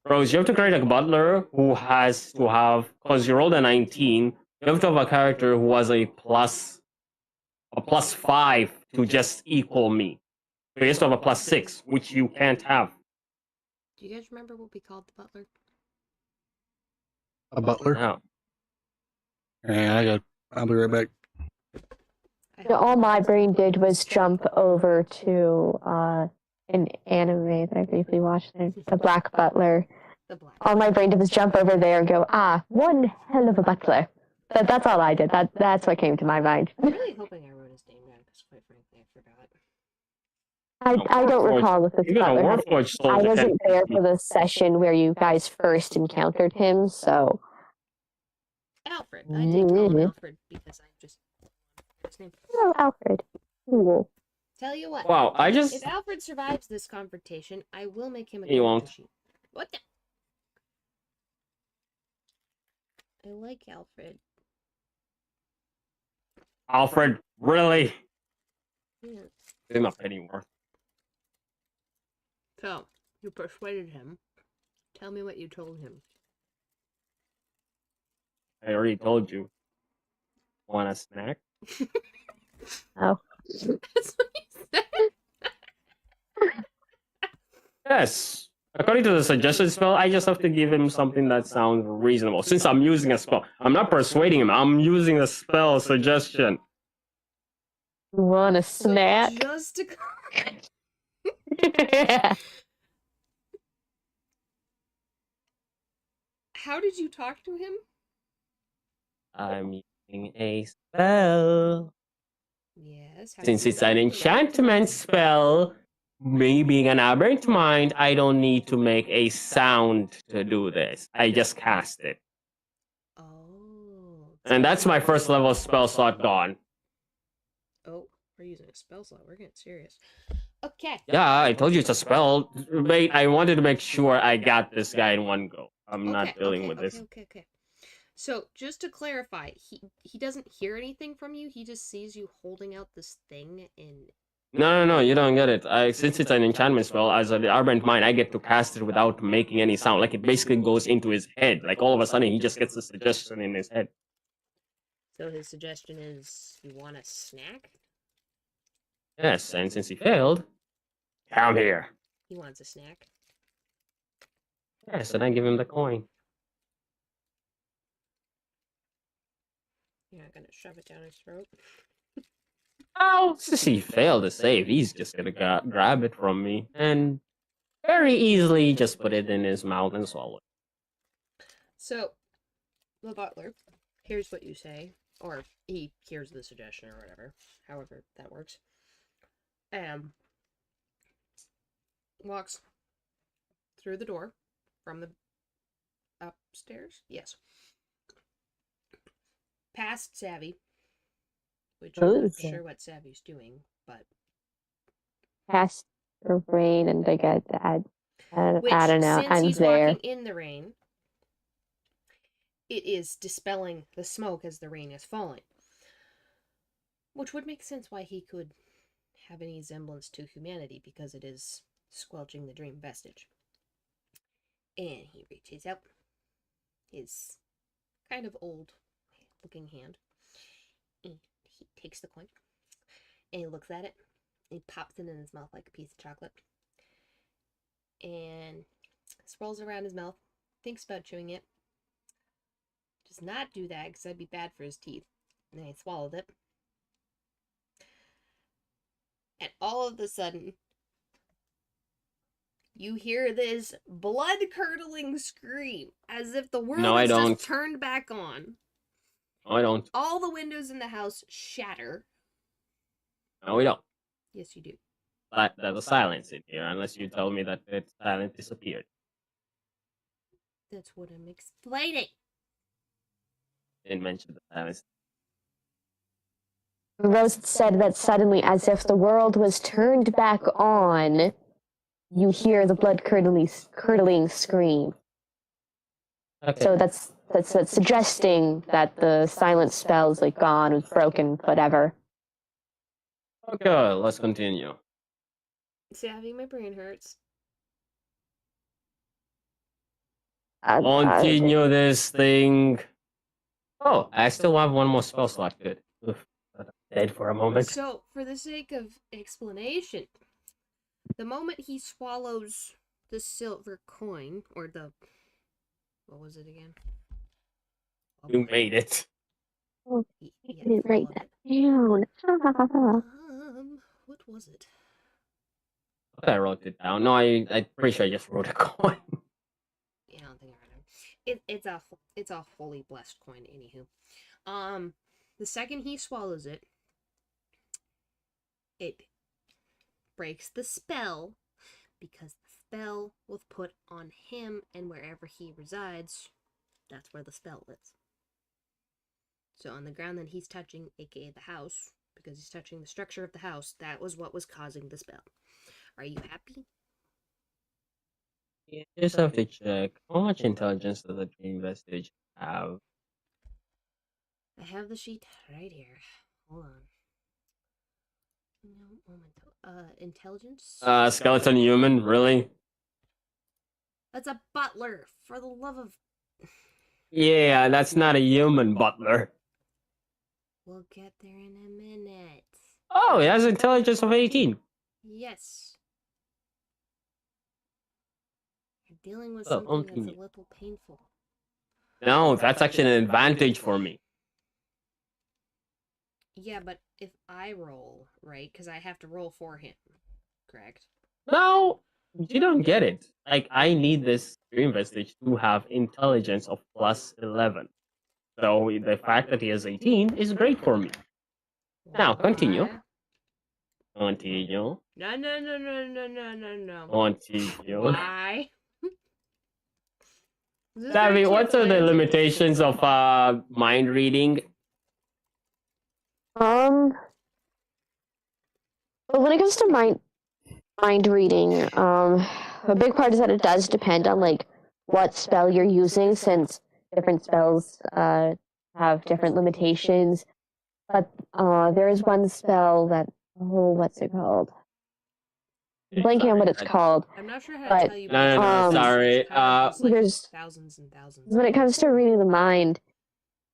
Rose, you have to create a butler who has to have, because you rolled a 19, you have to have a character who has a +5 to just equal me. So he has to have a +6, which you can't have. Do you guys remember what we called the butler? A butler? No. Yeah, I'll be right back. All my brain did was jump over to an anime that I briefly watched, The Black Butler. The Black. All my brain did was jump over there and go, one hell of a butler. That's all I did. That's what came to my mind. I'm really hoping I wrote his name down because, quite frankly, I forgot. I don't recall if this butler. I wasn't there for the session where you guys first encountered him, so. Alfred. I did call him Alfred because I just his name. Oh, Alfred. Cool. Tell you what. Wow, if Alfred survives this confrontation, I will make him a character sheet. What the? I like Alfred. Alfred, really? Yeah. He's not Pennyworth. So, you persuaded him. Tell me what you told him. I already told you. Want a snack? Oh. That's what he said. Yes. According to the suggestion spell, I just have to give him something that sounds reasonable. Since I'm using a spell, I'm not persuading him. I'm using a spell suggestion. You want a snack? So just to... How did you talk to him? I'm using a spell. Yes. Since it's an enchantment spell, me being an aberrant mind, I don't need to make a sound to do this. I just cast it. Oh. And that's my first level spell slot gone. Oh, we're using a spell slot. We're getting serious. Okay. Yeah, I told you it's a spell. Wait, I wanted to make sure I got this guy in one go. I'm not dealing with this. Okay. So, just to clarify, he doesn't hear anything from you. He just sees you holding out this thing and... No, you don't get it. Since it's an enchantment spell, as an aberrant mind, I get to cast it without making any sound. Like, it basically goes into his head. Like, all of a sudden, he just gets the suggestion in his head. So his suggestion is, you want a snack? Yes, and since he failed, come here. He wants a snack. Yes, and I give him the coin. You're not gonna shove it down his throat? Oh, since he failed to save, he's just gonna grab it from me and very easily just put it in his mouth and swallow it. So, the butler hears what you say, or he hears the suggestion or whatever, however that works, walks through the door from the upstairs, yes, past Savvy, which I'm not sure what Savvy's doing, but past the rain and I get that. I don't know. Since he's walking in the rain, it is dispelling the smoke as the rain is falling. Which would make sense why he could have any semblance to humanity, because it is squelching the dream vestige. And he reaches out his kind of old looking hand, and he takes the coin, and he looks at it, and he pops it in his mouth like a piece of chocolate, and swirls around his mouth, thinks about chewing it, does not do that because that'd be bad for his teeth, and then he swallowed it, and all of a sudden you hear this blood-curdling scream as if the world has just turned back on. No, I don't. All the windows in the house shatter. No, we don't. Yes, you do. But there's a silence in here, unless you tell me that the silence disappeared. That's what I'm explaining. Didn't mention the silence. Rose said that suddenly, as if the world was turned back on, you hear the blood-curdling scream. Okay. So that's suggesting that the silent spell's like gone, was broken, whatever. Okay, let's continue. Savvy, my brain hurts. Continue this thing. Oh, I still have one more spell slot. Good. Oof, dead for a moment. So, for the sake of explanation, the moment he swallows the silver coin, or the... What was it again? You made it. I didn't write that down. What was it? I wrote it down. No, I'm pretty sure I just wrote a coin. Yeah, I don't think I heard him. It's a holy blessed coin, anywho. The second he swallows it, it breaks the spell because the spell was put on him, and wherever he resides, that's where the spell lives. So on the ground that he's touching, aka the house, because he's touching the structure of the house, that was what was causing the spell. Are you happy? You just have to check how much intelligence does the dream vestige have. I have the sheet right here. Hold on. No moment. Intelligence. Skeleton human, really? That's a butler. For the love of. Yeah, that's not a human butler. We'll get there in a minute. Oh, he has intelligence of 18. Yes. You're dealing with something that's a little painful. No, that's actually an advantage for me. Yeah, but if I roll, right? Because I have to roll for him, correct? No, you don't get it. Like, I need this dream vestige to have intelligence of plus 11. So the fact that he has 18 is great for me. Now, continue. Continue. No. Continue. Why? Savvy, what are the limitations of mind reading? Well, when it comes to mind reading, a big part is that it does depend on like what spell you're using, since different spells have different limitations. But there is one spell that what's it called? Blanking on what it's called. I'm not sure how to tell you. No, sorry. There's thousands and thousands. When it comes to reading the mind,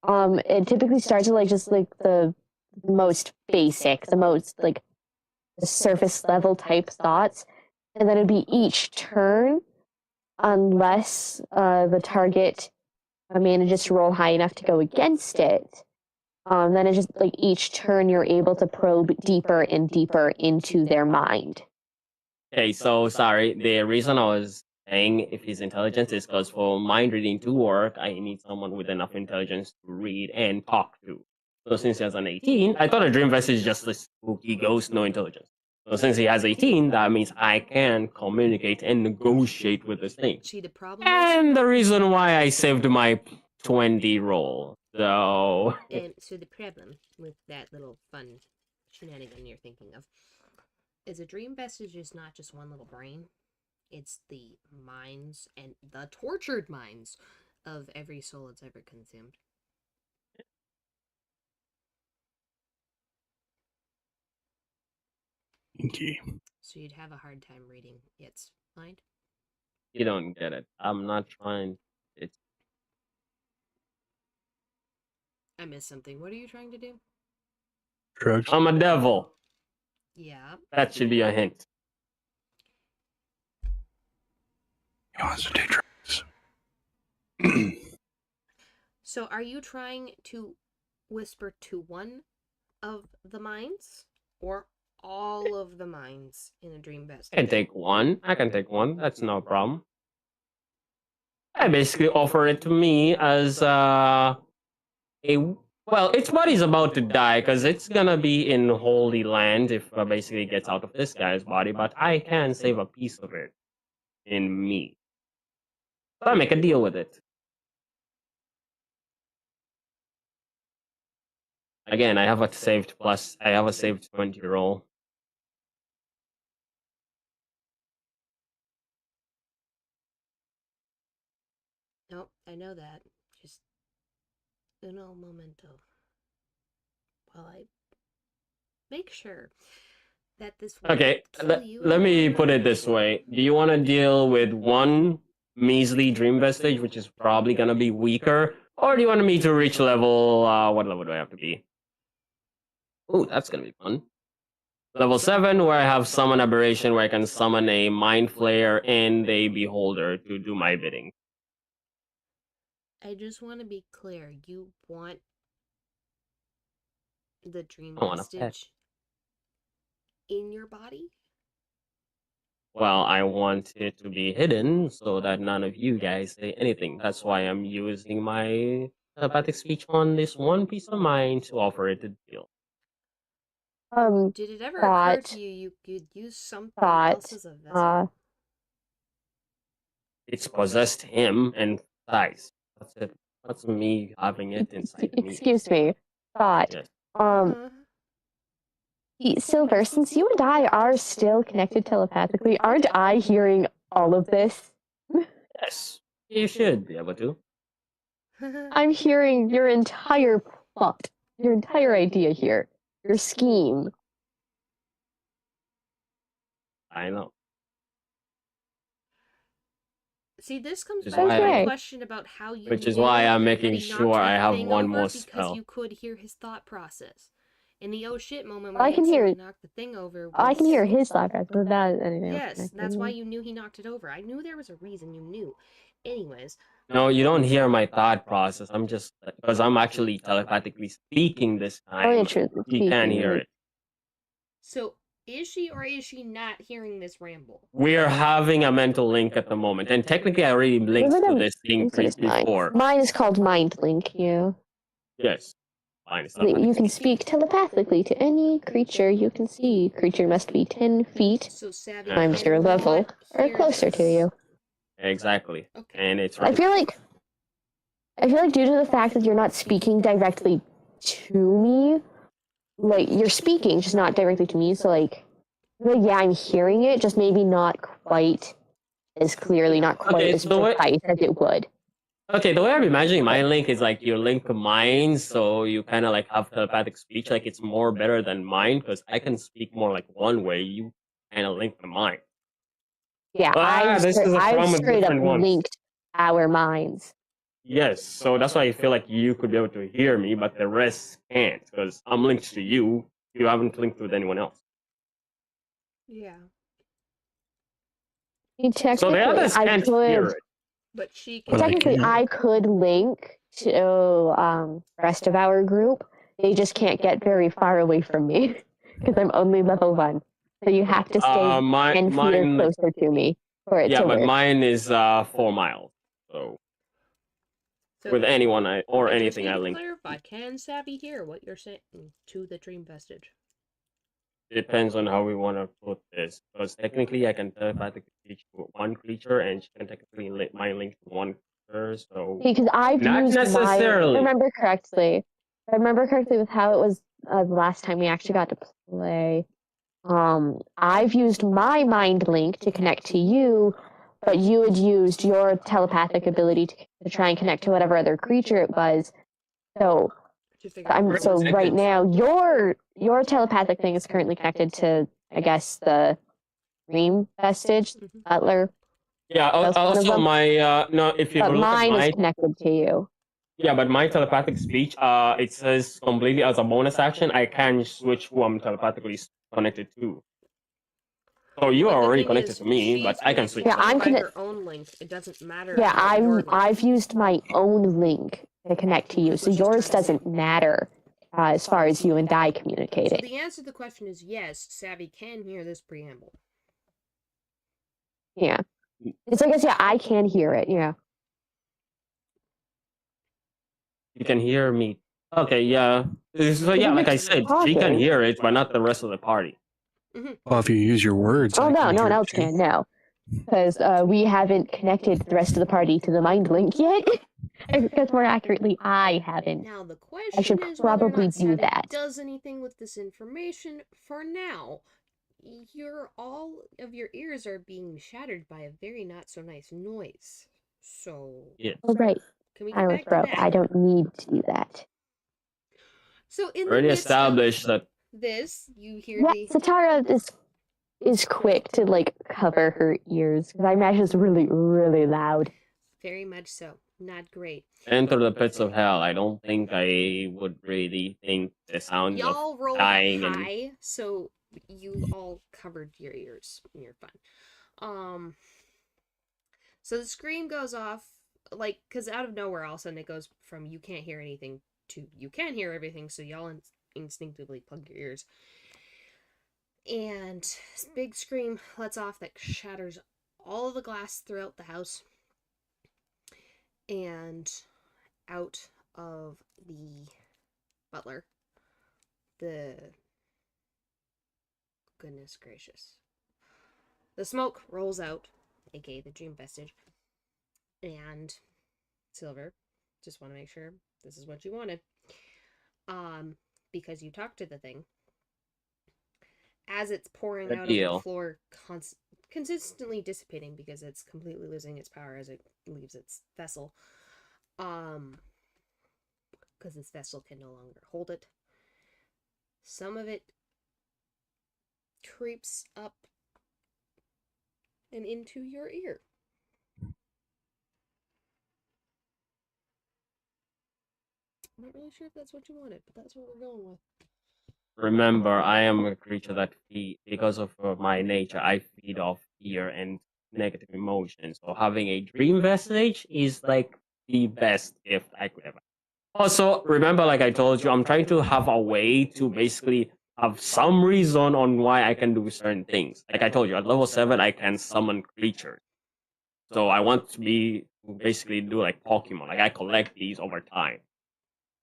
it typically starts with like just like the most basic, the most like the surface level type thoughts, and then it'd be each turn, unless the target manages to roll high enough to go against it. Then it's just like each turn you're able to probe deeper and deeper into their mind. Okay, so sorry. The reason I was saying if he's intelligent is because for mind reading to work, I need someone with enough intelligence to read and talk to. So since he has an 18, I thought a dream vestige is just a spooky ghost, no intelligence. So since he has 18, that means I can communicate and negotiate with this thing. See, the problem and the reason why I saved my 20 roll. So the problem with that little fun shenanigan you're thinking of is a dream vestige is not just one little brain. It's the minds and the tortured minds of every soul it's ever consumed. Okay. So you'd have a hard time reading its mind. You don't get it. I'm not trying. It's. I missed something. What are you trying to do? Drugs. I'm a devil. Yeah. That should be a hint. He wants to do drugs. So are you trying to whisper to one of the minds or all of the minds in a dream vestige? I can take one. I can take one. That's no problem. I basically offer it to me as well, its body's about to die because it's gonna be in Holy Land if basically gets out of this guy's body, but I can save a piece of it in me. So I make a deal with it. Again, I have a saved 20 roll. Nope, I know that. Just uno momento. While I make sure that this Okay, let me put it this way. Do you want to deal with one measly dream vestige, which is probably going to be weaker? Or do you want me to reach level, what level do I have to be? Ooh, that's going to be fun. Level 7, where I have Summon Aberration, where I can summon a Mind Flayer and a Beholder to do my bidding. I just want to be clear. You want the dream I want a pet. vestige in your body? well, I want it to be hidden so that none of you guys say anything. That's why I'm using my telepathic speech on this one piece of mind to offer it a deal. Did it ever occur Thought, to you could use something thought, else as a vessel? It's possessed him and dies. That's it. That's me having it inside me. Excuse me. Thought. Yes. Silver, since you and I are still connected telepathically, aren't I hearing all of this? Yes. You should be able to. I'm hearing your entire plot, your entire idea here, your scheme. I know. See, this comes Which is back to why my I- question about how you Which is knew why I'm that making he sure knocked I the have thing one over more because spell. you could hear his thought process. In the oh shit moment I where he can hear- instantly knocked the thing over. I can was- hear his thought process without anything else Yes, connected. that's why you knew he knocked it over. I knew there was a reason you knew. Anyways, No, you don't hear my thought process. I'm just because I'm actually telepathically speaking this time. Oh, yeah, true. You can't hear it. so is she or is she not hearing this ramble? We're having a mental link at the moment, and technically, I already linked to this thing before. Mine is called Mind Link, Yes, fine. It's You can speak telepathically to any creature you can see. Creature must be 10 feet So Savvy times your level or closer to you. Exactly. Okay. And it's I feel like due to the fact that you're not speaking directly to me, like you're speaking, just not directly to me. So like yeah, I'm hearing it, just maybe not quite as clearly, not quite as precise as it would. Okay, the way I'm imagining my link is like you link mine, so you kind of like have telepathic speech. Like it's more better than mine because I can speak more like one way. You kind of link to mine. Yeah, I've straight up linked our minds. Yes, so that's why I feel like you could be able to hear me, but the rest can't because I'm linked to you. You haven't linked with anyone else. Yeah. So the others can't hear it. But she can. Technically, I could link to the rest of our group. They just can't get very far away from me because I'm only level 1. So you have to stay 10 feet or closer to me for it to work. But mine is 4 miles. So with anyone or anything I link. Clarify, can Savvy hear what you're saying to the dream vestige? Depends on how we want to put this. Because technically, I can telepathically teach one creature, and she can technically link my link to one creature. So because I've not used necessarily. I remember correctly with how it was the last time we actually got to play. I've used my mind link to connect to you, but you had used your telepathic ability to try and connect to whatever other creature it was. So right now your telepathic thing is currently connected to, I guess, the dream vestige, Butler. Yeah. Also, my no. If you but look mine at my, is connected to you. Yeah, but my telepathic speech, it says completely as a bonus action, I can switch who I'm telepathically connected to. So you are already connected to me, but I can switch. Yeah, I'm connected. Her own link. It doesn't matter. Yeah, I've used my own link to connect to you, so yours doesn't matter as far as you and I communicating. So the answer to the question is yes. Savvy can hear this preamble. Yeah, it's I guess I can hear it. Yeah. You can hear me. Okay, yeah. So yeah, like I said, she can hear it, but not the rest of the party. Well, if you use your words. Oh no, no one else can. No, because we haven't connected the rest of the party to the mind link yet. Because more accurately, I haven't. Now the question I should probably do that. Does anything with this information for now? All of your ears are being shattered by a very not so nice noise. So yeah. Oh, right. Can we get back to that? I don't need to do that. So in already established that this, you hear Satara is quick to like cover her ears because I imagine it's really, really loud. Very much so. Not great. Enter the pits of hell. I don't think I would really think the sound Y'all of rolled dying high, so you all covered your ears. You're fine. So the scream goes off, like, because out of nowhere, all of a sudden it goes from you can't hear anything to you can hear everything, so y'all instinctively plug your ears. And this big scream lets off that shatters all of the glass throughout the house. And out of the butler, goodness gracious. The smoke rolls out, aka the dream vestige. And Silver, just want to make sure this is what you wanted. Because you talked to the thing. As it's pouring out of the floor, consistently dissipating because it's completely losing its power as it leaves its vessel. Because this vessel can no longer hold it. Some of it creeps up and into your ear. I'm not really sure if that's what you wanted, but that's what we're going with. Remember, I am a creature that because of my nature, I feed off fear and negative emotions. So having a dream vestige is like the best gift I could ever. Also, remember, like I told you, I'm trying to have a way to basically have some reason on why I can do certain things. Like I told you, at level 7, I can summon creatures. So I want to basically do like Pokemon. Like I collect these over time.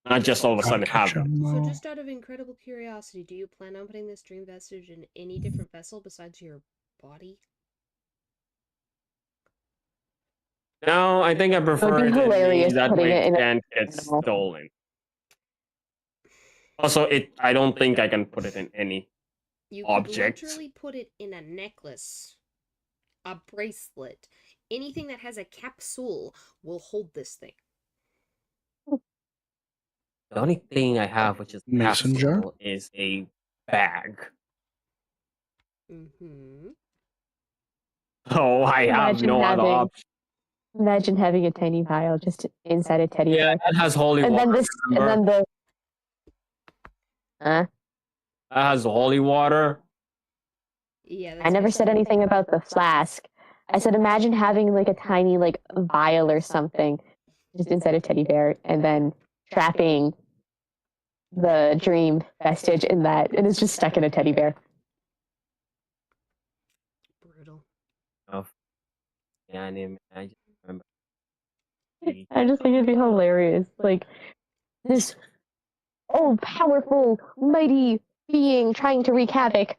Not just all of a sudden have them. So just out of incredible curiosity, do you plan on putting this dream vestige in any different vessel besides your body? No, I think I prefer it hilarious that putting way it in it can't get stolen. Also, I don't think I can put it in any object. You could literally put it in a necklace, a bracelet, anything that has a capsule will hold this thing. The only thing I have, which is mason jar, is a bag. Mm-hmm. Oh, I have no other option. Imagine having a tiny vial just inside a teddy bear. That has holy water. That has holy water. Yeah, I never said anything about the flask. I said imagine having like a tiny like vial or something just inside a teddy bear and then trapping the dream vestige in that and it's just stuck in a teddy bear. Brutal. Oh, yeah, I just remember. I just think it'd be hilarious. Like this powerful, mighty being trying to wreak havoc,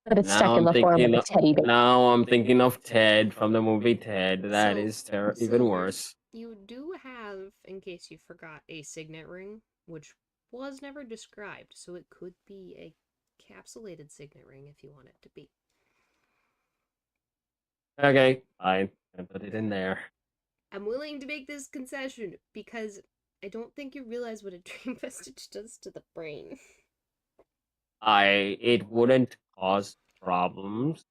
but it's stuck in the form of a teddy bear. Now I'm thinking of Ted from the movie Ted. That is even worse. You do have, in case you forgot, a signet ring, which was never described, so it could be a capsulated signet ring if you want it to be. Okay, fine. I put it in there. I'm willing to make this concession because I don't think you realize what a dream vestige does to the brain. It wouldn't cause problems.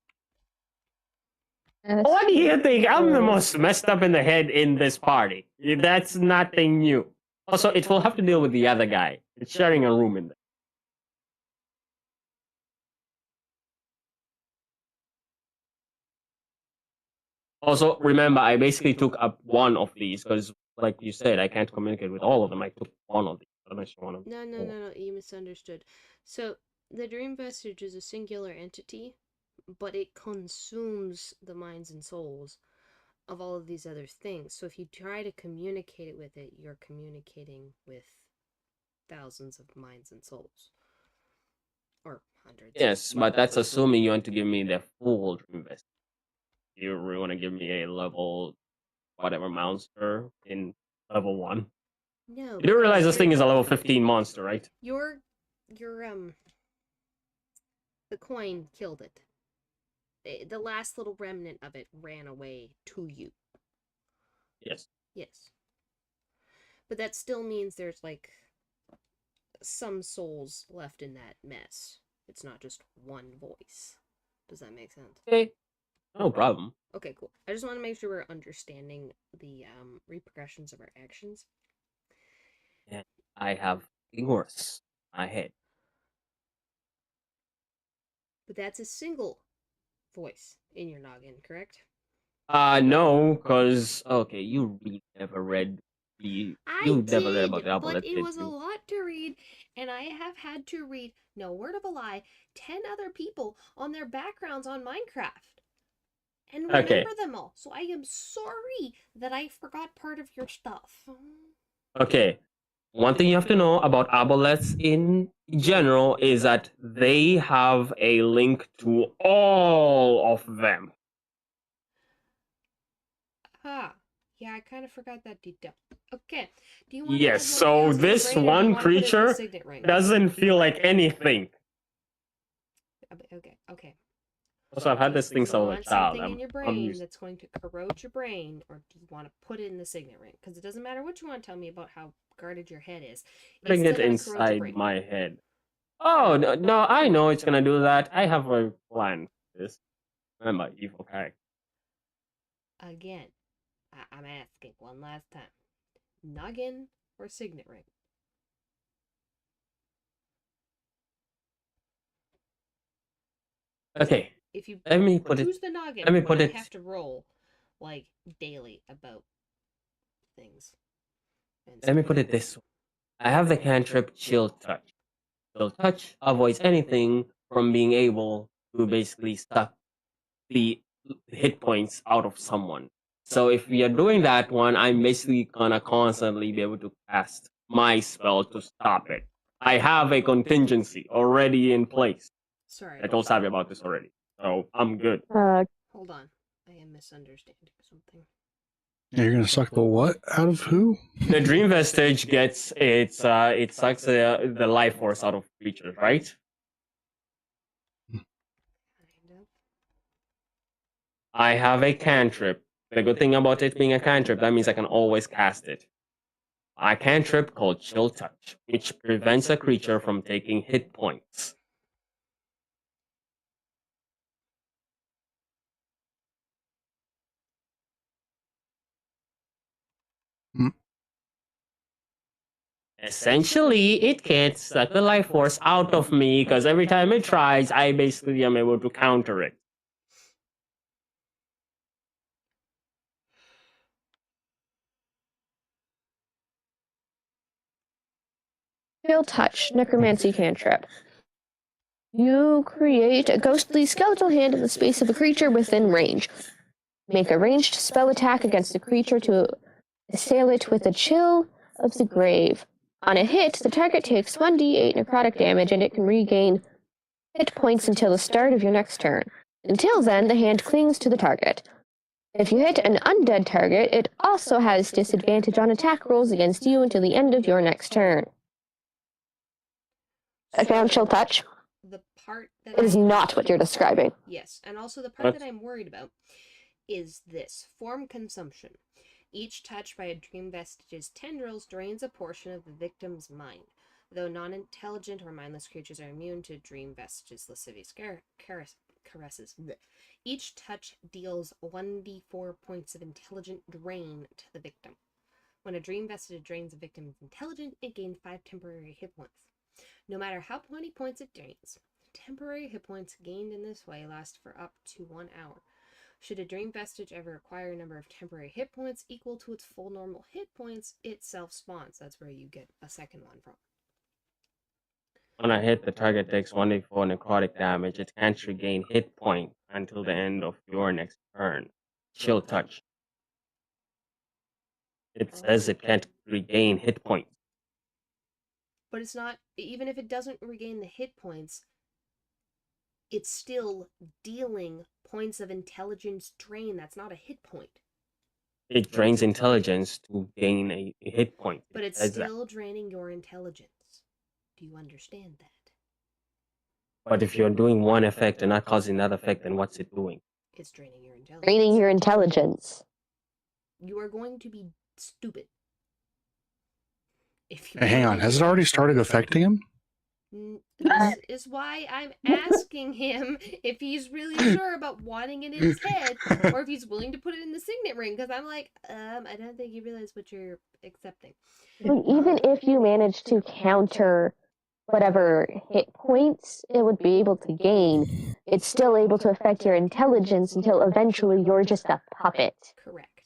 What do you think? I'm the most messed up in the head in this party. That's nothing new. Also, it will have to deal with the other guy. It's sharing a room in there. Also, remember, I basically took up one of these because, like you said, I can't communicate with all of them. I took one of these. No, you misunderstood. So, the dream vestige is a singular entity, but it consumes the minds and souls of all of these other things. So if you try to communicate with it, you're communicating with thousands of minds and souls. Or hundreds. Yes, but that's assuming you want to give me the full dream vestige. You really want to give me a level whatever monster in level 1? No. You do realize this thing is a level 15 monster, right? The coin killed it. The last little remnant of it ran away to you. Yes. Yes. But that still means there's like some souls left in that mess. It's not just one voice. Does that make sense? Okay. No problem. Okay, cool. I just want to make sure we're understanding the repercussions of our actions. Yeah, I have worse. My head. But that's a single voice in your noggin, correct? No, because okay, you really never read You I never read did, about the but aboleth, it did was a you? lot to read, and I have had to read, no word of a lie, 10 other people on their backgrounds on Minecraft and remember Okay. them all. So I am sorry that I forgot part of your stuff. Okay. One thing you have to know about aboleths in general is that they have a link to all of them. Ah, yeah, I kind of forgot that detail. Okay, do you want Yes, to add more so chaos in your this brain, or do you one want to put it in the creature signet ring? doesn't feel like anything. Okay. Also, I've had this thing Do you since I was a want child. something in your I'm brain used. that's going to corrode your brain, or do you want to put it in the signet ring? Because it doesn't matter what you want to tell me about how guarded your head is. Putting It's it still going to corrode your inside brain. my head. Oh, no, I know it's gonna do that. I have a plan for this. I'm an evil character. Again, I'm asking one last time. Noggin or signet ring? Okay. If you Let me put choose it. the noggin, Let me put I it. have to roll like daily about things. Let me put it this way. I have the cantrip Chill Touch. Chill Touch avoids anything from being able to basically suck the hit points out of someone. So if we are doing that one, I'm basically gonna constantly be able to cast my spell to stop it. I have a contingency already in place. Sorry. I told Sabi about this already, so I'm good. Hold on. I am misunderstanding something. Yeah, you're gonna suck the what out of who? The Dream Vestige gets it sucks the life force out of creatures, right? Kind of. I have a cantrip. The good thing about it being a cantrip, that means I can always cast it. A cantrip called Chill Touch, which prevents a creature from taking hit points. Essentially, it can't suck the life force out of me because every time it tries, I basically am able to counter it. Chill Touch, Necromancy Cantrip. You create a ghostly skeletal hand in the space of a creature within range. Make a ranged spell attack against the creature to assail it with a chill of the grave. On a hit, the target takes 1d8 necrotic damage and it can regain hit points until the start of your next turn. Until then, the hand clings to the target. If you hit an undead target, it also has disadvantage on attack rolls against you until the end of your next turn. I found Chill Touch. The part that is not what you're describing. Yes, and also the part that I'm worried about is this. Form consumption. Each touch by a Dream Vestige's tendrils drains a portion of the victim's mind. Though non-intelligent or mindless creatures are immune to Dream Vestige's lascivious caresses. Each touch deals 1d4 points of intelligent drain to the victim. When a Dream Vestige drains a victim's intelligence, it gains 5 temporary hit points. No matter how many points it drains, temporary hit points gained in this way last for up to 1 hour. Should a Dream Vestige ever acquire a number of temporary hit points equal to its full normal hit points, it self-spawns. That's where you get a second one from. When I hit, the target takes 1d4 necrotic damage. It can't regain hit point until the end of your next turn. Chill Touch. It says it can't regain hit points. But it's not, even if it doesn't regain the hit points, it's still dealing points of intelligence drain. That's not a hit point. It drains intelligence to gain a hit point. But it's still draining your intelligence. Do you understand that? But if you're doing one effect and not causing that effect, then what's it doing? It's draining your intelligence. Draining your intelligence. You are going to be stupid. If you Hey, hang on. Has it already started affecting him? This is why I'm asking him if he's really sure about wanting it in his head, or if he's willing to put it in the signet ring. Because I'm like, I don't think you realize what you're accepting. Even if you manage to counter whatever hit points it would be able to gain, it's still able to affect your intelligence until eventually you're just a puppet. Correct.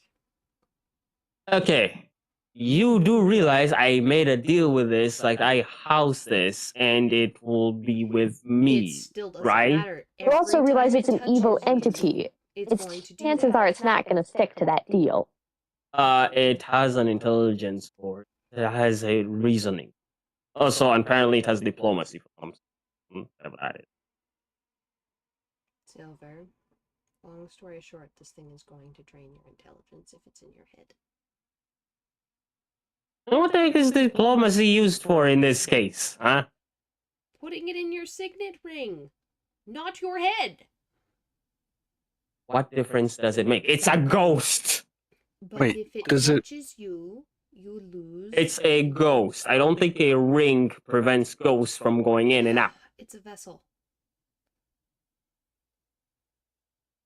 Okay. you do realize I made a deal with this, like I house this, and it will be with It me, still doesn't right? matter. You also Every realize time it's it an evil touches you, entity. it's Its going to do chances that. are it's not going to stick to that deal. It has an intelligence score. It has a reasoning. Also, apparently, it has diplomacy for some. At it. Silver. Long story short, this thing is going to drain your intelligence if it's in your head. And what the heck is diplomacy used for in this case, huh? Putting it in your signet ring, not your head. What difference does it make? It's a ghost! But Wait, if it does it- touches you, you lose. It's a ghost. I don't think a ring prevents ghosts from going in and out. It's a vessel.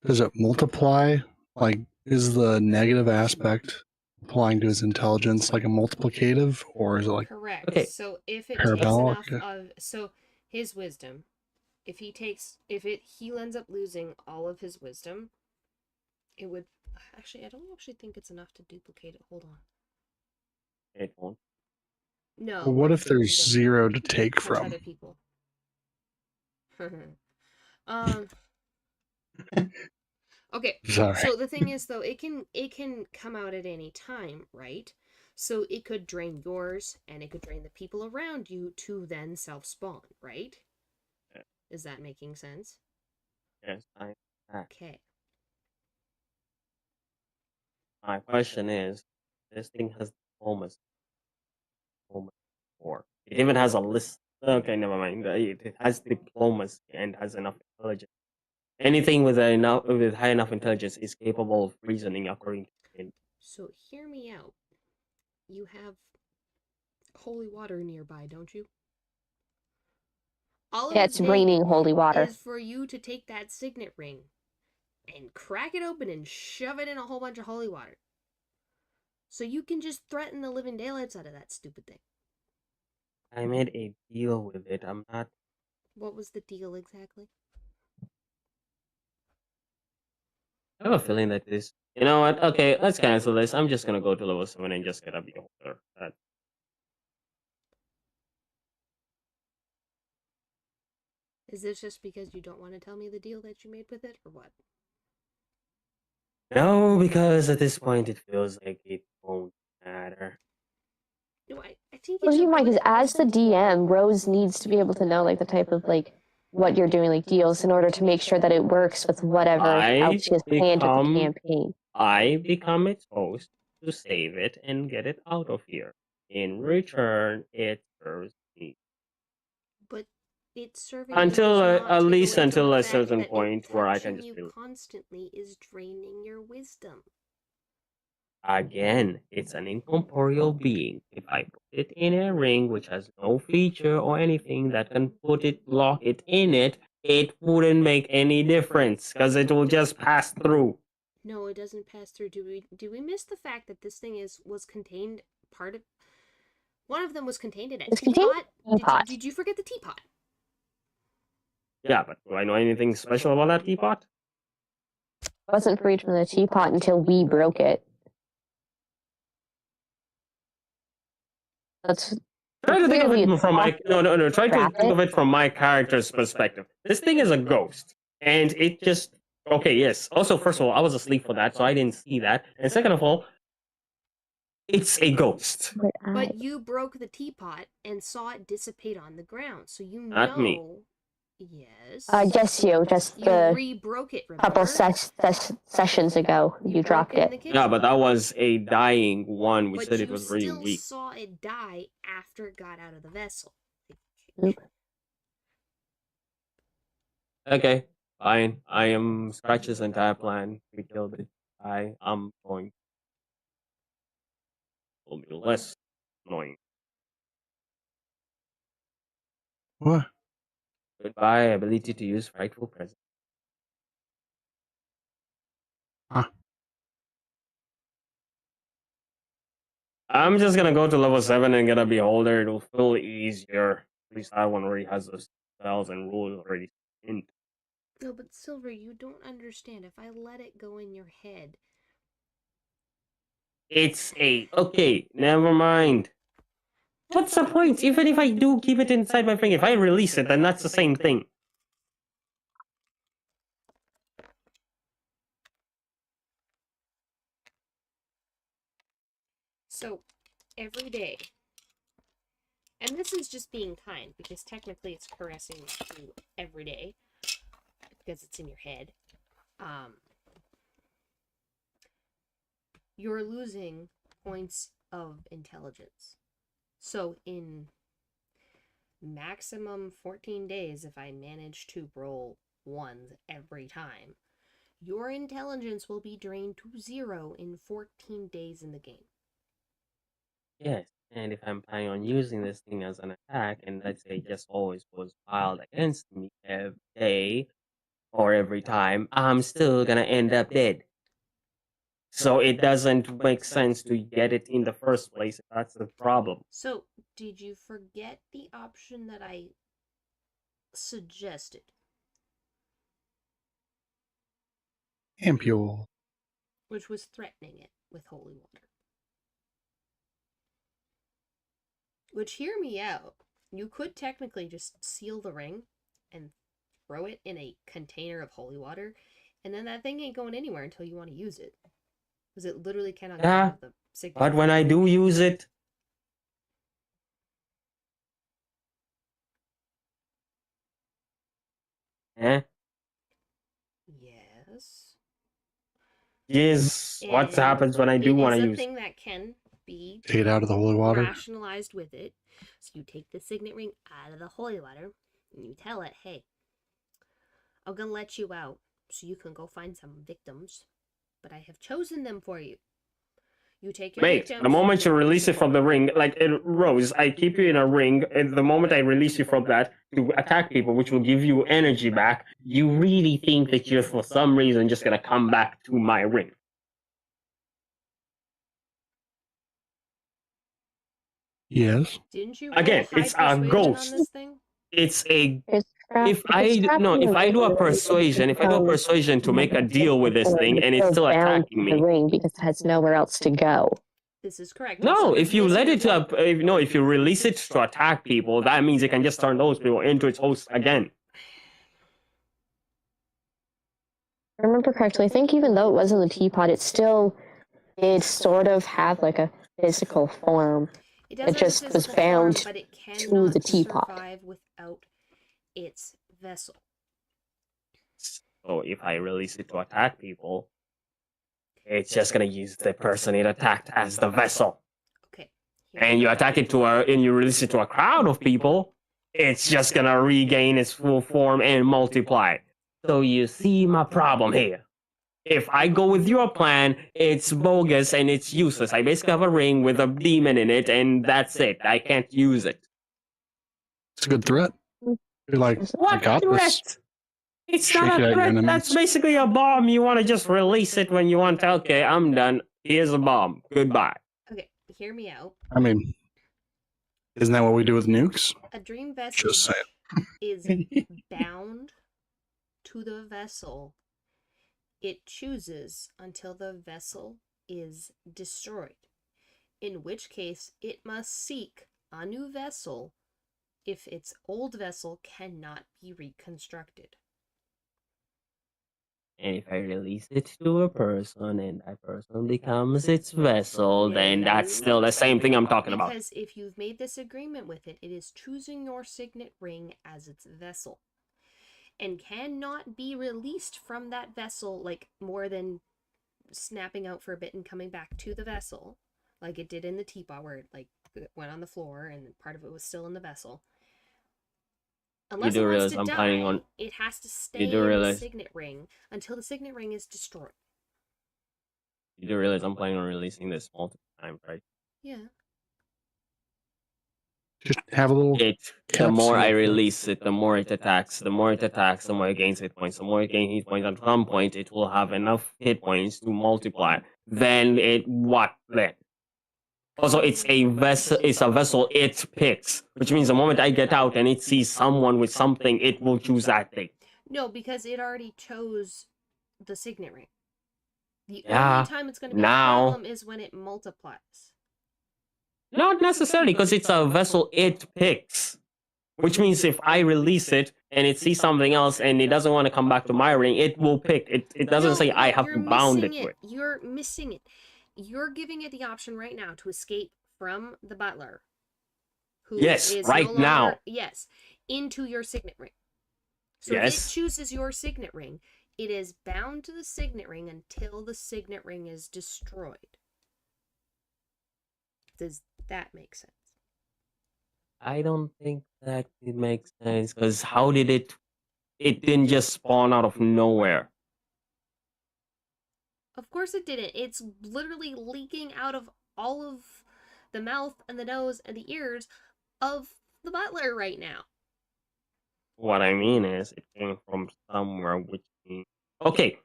Does it multiply? Like, is the negative aspect applying to his intelligence like a multiplicative, or is it like Correct. Okay. So if it Parabolic? takes enough of his wisdom, if he ends up losing all of his wisdom, it would actually I don't actually think it's enough to duplicate it. Hold on. It won't. No. well, what once if there's then zero to take touch from? other people. Okay. Sorry. So the thing is though, it can come out at any time, right? So it could drain yours and it could drain the people around you to then self-spawn, right? Yeah. Is that making sense? Yes, Okay. my question is, this thing has almost 4. It even has a list. Okay, never mind. It has diplomacy and has enough intelligence. Anything with high enough intelligence is capable of reasoning according to him. So hear me out. You have holy water nearby, don't you? All Yeah, it's raining holy water. is for you to take that signet ring and crack it open and shove it in a whole bunch of holy water. So you can just threaten the living daylights out of that stupid thing. I made a deal with it. I'm not. What was the deal exactly? I have a feeling that this. You know what? Okay, let's cancel this. I'm just gonna go to level 7 and just get a beholder. Is this just because you don't want to tell me the deal that you made with it, or what? No, because at this point it feels like it won't matter. No, I think Well, it's you might, because as the DM, Rose needs to be able to know like the type of like what you're doing, like deals, in order to make sure that it works with whatever else she has planned with the campaign. I become its host to save it and get it out of here. In return, it serves me. But it's serving until you does not at take least away from until the a fact certain that point where I can touching just you feel constantly is draining your wisdom. again, it's an incorporeal being. If I put it in a ring which has no feature or anything that can lock it in it, it wouldn't make any difference because it will just pass through. No, it doesn't pass through. Do we miss the fact that this thing was contained part of one of them was contained in a teapot? Did you forget the teapot? Yeah, but do I know anything special about that teapot? It wasn't freed from the teapot until we broke it. That's Try to think of it from my Try to Scrap think of it from my character's perspective. This thing is a ghost, and it just okay. Yes. Also, first of all, I was asleep for that, so I didn't see that. And second of all, it's a ghost. But you broke the teapot and saw it dissipate on the ground, so you Not know. me. Yes. Just you. Just You the re-broke it. Remember? couple sessions ago, you dropped it. Yeah, but that was a dying one. We said it was really still weak. saw it die after it got out of the vessel. Oop. Okay, fine. I am Scratch's entire plan. We killed it. I am going. Will be less annoying. What? Goodbye, ability to use frightful presence. Huh. I'm just gonna go to level 7 and get a beholder. It'll feel easier. At least that one already has the spells and rules already in. No, but Silver, you don't understand. If I let it go in your head, It's a... Okay, never mind. What's the point? Even if I do keep it inside my finger, if I release it, then that's the same thing. So, every day, and this is just being kind, because technically it's caressing you every day, because it's in your head, you're losing points of intelligence. So in maximum 14 days, if I manage to roll ones every time, your intelligence will be drained to 0 in 14 days in the game. Yes, and if I'm planning on using this thing as an attack, and let's say it just always goes wild against me every day or every time, I'm still gonna end up dead. So it doesn't make sense to get it in the first place. That's the problem. So, did you forget the option that I suggested? Ampule. Which was threatening it with holy water. Which, hear me out, you could technically just seal the ring and throw it in a container of holy water, and then that thing ain't going anywhere until you want to use it. Because it literally cannot get out of the signet. But when I do use it... Eh? Yes. Yes. What happens when I do want to use it? It is a thing that can be Take it out of the holy water. Rationalized with it. So you take the signet ring out of the holy water, and you tell it, hey, I'm going to let you out so you can go find some victims, but I have chosen them for you. You take your victims. The moment you release it from the ring, like Rose, I keep you in a ring, and the moment I release you from that to attack people, which will give you energy back, you really think that you're for some reason just gonna come back to my ring. Yes. Didn't you again? It's a ghost. on this thing? It's a... If I do a persuasion, to make a deal with this thing, and it's still attacking me, the ring because it has nowhere else to go. This is correct. No, if you let it to, if you release it to attack people, that means it can just turn those people into its host again. If I remember correctly, I think even though it was in the teapot, it sort of have like a physical form. It just was bound but it to the teapot. Survive without its vessel. So if I release it to attack people, it's just gonna use the person it attacked as the vessel. Okay. And you attack it and you release it to a crowd of people, it's just gonna regain its full form and multiply. So you see my problem here. If I go with your plan, it's bogus and it's useless. I basically have a ring with a demon in it, and that's it. I can't use it. It's a good threat. You're like, what I got threat? This. It's not a threat. That's basically a bomb. You want to just release it when you want to. Okay, I'm done. Here's a bomb. Goodbye. Okay, hear me out. I mean, isn't that what we do with nukes? A dream vessel is bound to the vessel it chooses until the vessel is destroyed, in which case it must seek a new vessel if its old vessel cannot be reconstructed. And if I release it to a person and that person becomes its vessel, then that's still the same thing I'm talking about. Because if you've made this agreement with it, it is choosing your signet ring as its vessel and cannot be released from that vessel, like, more than snapping out for a bit and coming back to the vessel, like it did in the teapot where it, like, it went on the floor and part of it was still in the vessel. Unless it wants to die, it has to stay in the signet ring until the signet ring is destroyed. You do realize I'm planning on releasing this multiple times, right? Yeah. Just have a little... The more I release it, the more it attacks. The more it attacks, the more it gains hit points. The more it gains hit points, at some point, it will have enough hit points to multiply. Then what then? Also, it's a vessel it picks, which means the moment I get out and it sees someone with something, it will choose that thing. No, because it already chose the signet ring. The only time it's going to be a problem is when it multiplies. Not necessarily, because it's a vessel it picks. Which means if I release it and it sees something else and it doesn't want to come back to my ring, it will pick. It doesn't say I have to bound it to it. You're missing it. You're giving it the option right now to escape from the butler. Who is right now. Yes, into your signet ring. So if it chooses your signet ring, it is bound to the signet ring until the signet ring is destroyed. Does that make sense? I don't think that it makes sense, because how did it didn't just spawn out of nowhere. Of course it didn't. It's literally leaking out of all of the mouth and the nose and the ears of the butler right now. What I mean is, it came from somewhere, which means... Okay,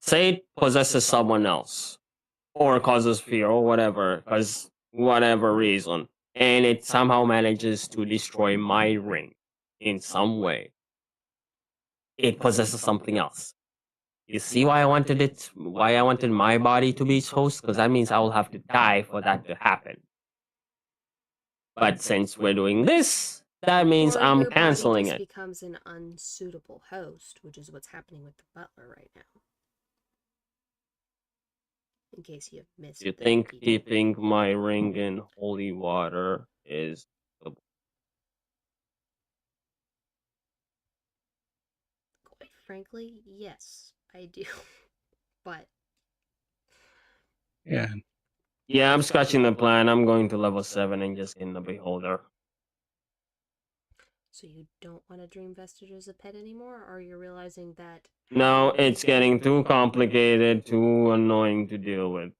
say it possesses someone else, or causes fear, or whatever, because whatever reason, and it somehow manages to destroy my ring in some way. It possesses something else. You see why I wanted it? Why I wanted my body to be its host? Because that means I will have to die for that to happen. But since we're doing this, that means I'm canceling it. It becomes an unsuitable host, which is what's happening with the butler right now. In case you have missed. You think keeping my ring in holy water is... Quite frankly, yes, I do. But... Yeah. Yeah, I'm scratching the plan. I'm going to level 7 and just getting the beholder. So you don't want to dream vestige as a pet anymore, or you're realizing that... No, it's getting too complicated, too annoying to deal with.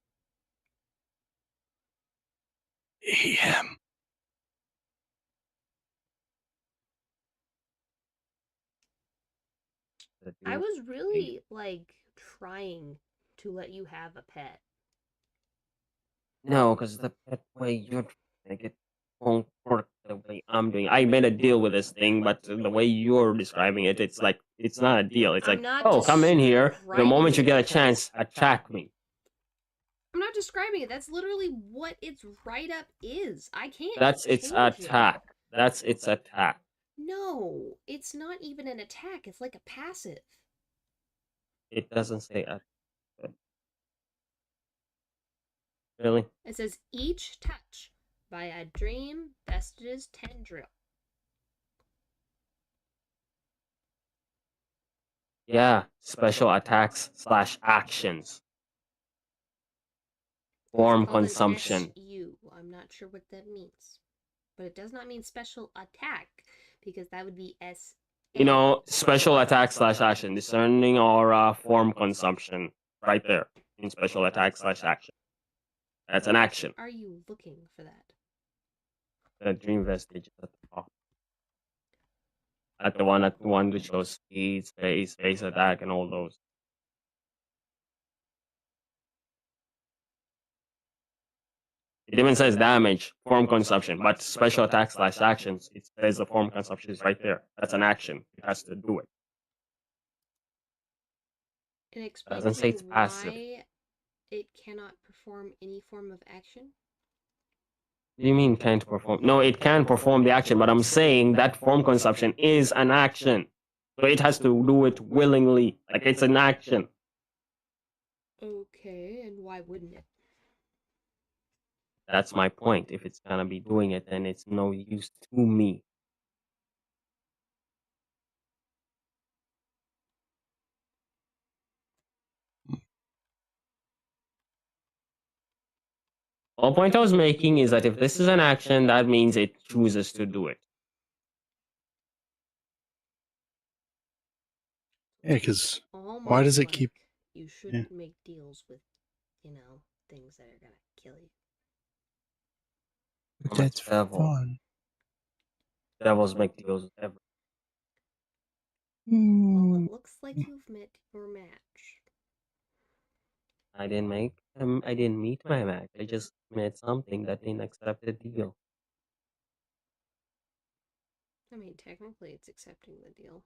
I was really, trying to let you have a pet. No, because the pet way you're trying to make it won't work the way I'm doing. I made a deal with this thing, but the way you're describing it, it's like, it's not a deal. It's like, oh, come in here. The moment you get a chance, attack me. I'm not describing it. That's literally what its write-up is. I can't. That's its attack. That's its attack. No, it's not even an attack. It's like a passive. It doesn't say attack. Really? It says each touch by a dream vestige's tendril. Yeah, special attacks / actions. Form consumption. I'm not sure what that means. But it does not mean special attack, because that would be S. You know, special attack / action. Discerning aura, form consumption. Right there. In special attack / action. That's an action. Are you looking for that? The dream vestige at the top. At the one that shows speed, space attack, and all those. It even says damage, form consumption, but special attack / actions, it says the form consumption is right there. That's an action. It has to do it. It doesn't say it's passive. Why it cannot perform any form of action? What do you mean can't perform? No, it can perform the action, but I'm saying that form consumption is an action. So it has to do it willingly. Like, it's an action. Okay, and why wouldn't it? That's my point. If it's gonna be doing it, then it's no use to me. The whole point I was making is that if this is an action, that means it chooses to do it. Yeah, because why does it keep... You shouldn't make deals with, things that are gonna kill you. But that's fun. Devils make deals with everything. Well, it looks like you've met your match. I didn't meet my match. I just met something that didn't accept the deal. I mean, technically it's accepting the deal.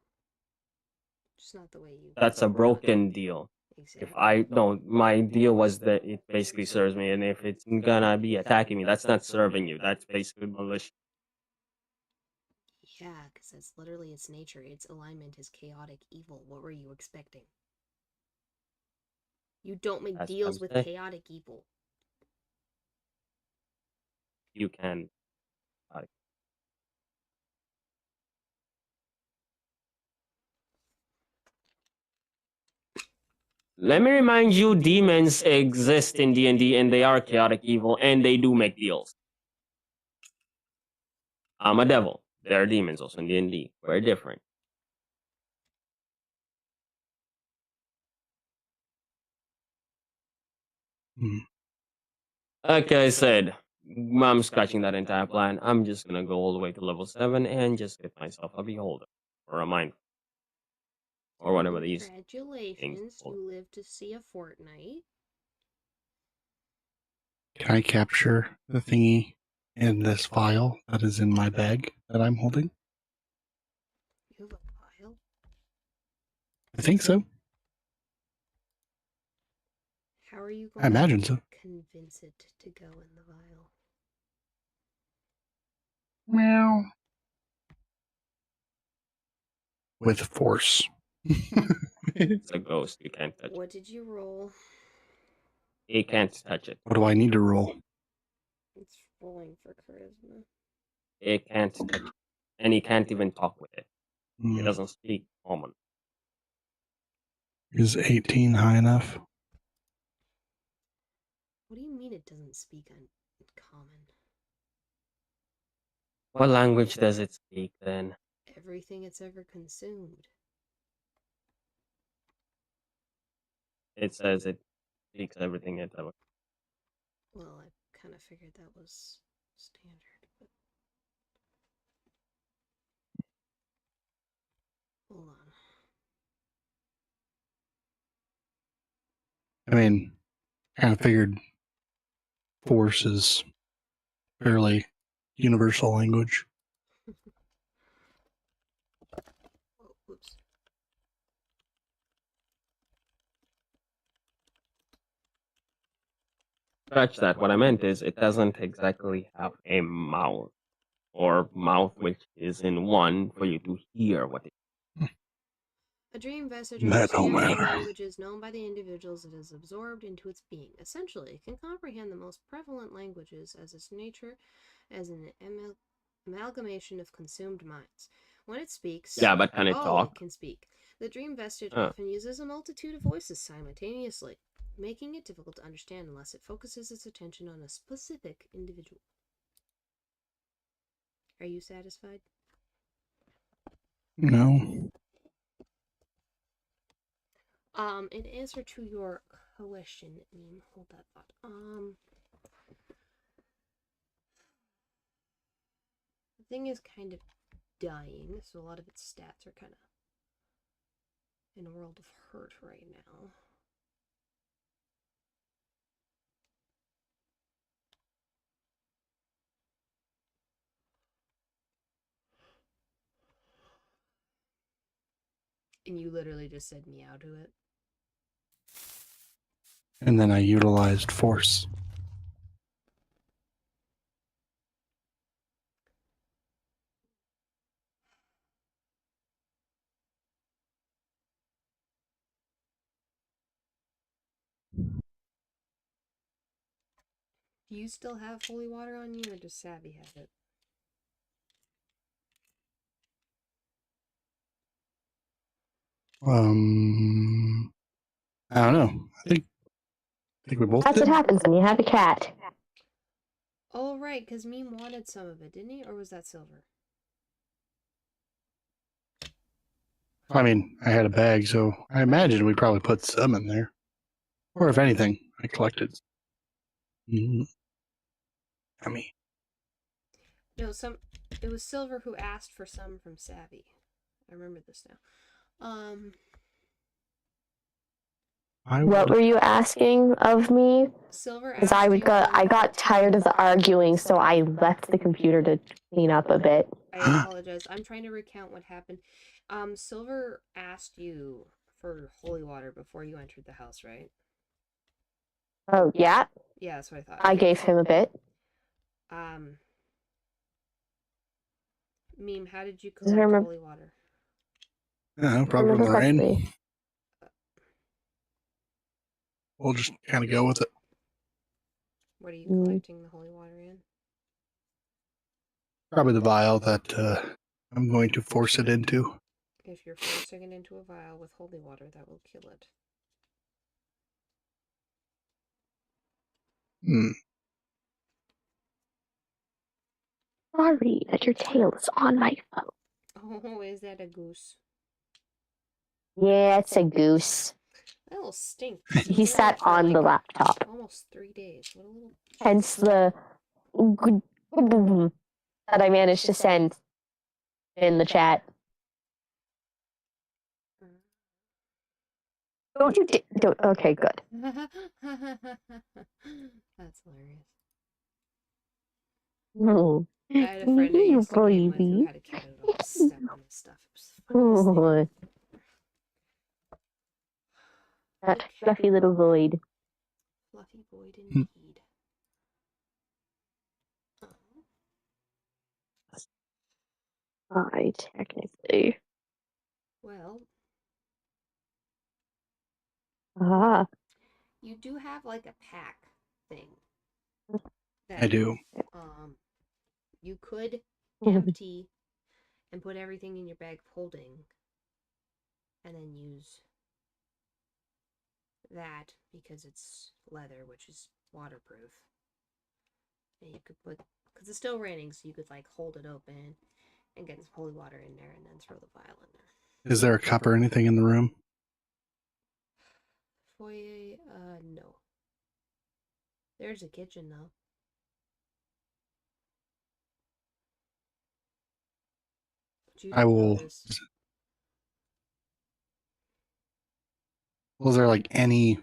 Just not the way you... That's a broken deal. Exactly. If I don't, my deal was that it basically serves me, and if it's gonna be attacking me, that's not serving you. That's basically malicious. Yeah, because that's literally its nature. Its alignment is chaotic evil. What were you expecting? You don't make deals with chaotic evil. You can. Let me remind you, demons exist in D&D, and they are chaotic evil, and they do make deals. I'm a devil. There are demons also in D&D. Very different. Like I said, I'm scratching that entire plan. I'm just gonna go all the way to level 7 and just get myself a beholder. Or a mind. Or whatever these things. Congratulations, you live to see a fortnight. Can I capture the thingy in this vial that is in my bag that I'm holding? You have a vial? I think so. How are you I imagine so. Convince it to go in the vial? Meow. With force. It's a ghost. You can't touch it. What did you roll? He can't touch it. What do I need to roll? It's rolling for charisma. It can't touch it. And he can't even talk with it. It doesn't speak common. Is 18 high enough? What do you mean it doesn't speak common? What language does it speak then? Everything it's ever consumed. It says it speaks everything it's ever. Well, I kind of figured that was standard, but... Hold on. I mean, kind of figured force is fairly universal language. Oh, oops. Scratch that. What I meant is it doesn't exactly have a mouth. Or mouth which is in one for you to hear what it is. A dream vestige understands the languages known by the individuals it has absorbed into its being. Essentially, it can comprehend the most prevalent languages as its nature as an amalgamation of consumed minds. When it speaks... Yeah, but can it talk? It can speak. The dream vestige often uses a multitude of voices simultaneously, making it difficult to understand unless it focuses its attention on a specific individual. Are you satisfied? No. In answer to your question, hold that thought. The thing is kind of dying, so a lot of its stats are kind of in a world of hurt right now. And you literally just said meow to it. And then I utilized force. Do you still have holy water on you, or does Savvy have it? I don't know. I think we both That's did. what happens when you have a cat. Oh, right, because Meme wanted some of it, didn't he? Or was that Silver? I mean, I had a bag, so I imagine we probably put some in there. Or if anything, I collected. I mean... No, it was Silver who asked for some from Savvy. I remember this now. What were you asking of me? Silver Because I got tired of the arguing, so I left the computer to clean up a bit. I apologize. I'm trying to recount what happened. Silver asked you for holy water before you entered the house, right? Oh, yeah? Yeah, that's what I thought. I gave him a bit. Meme, how did you collect holy water? Yeah, probably from the rain. We'll just kind of go with it. What are you collecting the holy water in? Probably the vial that I'm going to force it into. If you're forcing it into a vial with holy water, that will kill it. Sorry that your tail is on my phone. Oh, is that a goose? Yeah, it's a goose. That little stinks. He sat on the laptop. Almost 3 days. What a little... Hence the that I managed to send in the chat. Don't you don't, okay, good. That's hilarious. No. I had a friend I used to game with who had a cat who would step on his stuff. It was the funniest thing. That fluffy little void. Fluffy void indeed. I technically. Well. You do have like a pack thing. I do. You could empty and put everything in your bag of holding and then use that because it's leather, which is waterproof. And you could put, because it's still raining, so you could like hold it open and get some holy water in there and then throw the vial in there. Is there a cup or anything in the room? Foyer, no. There's a kitchen though. I will. Was there like any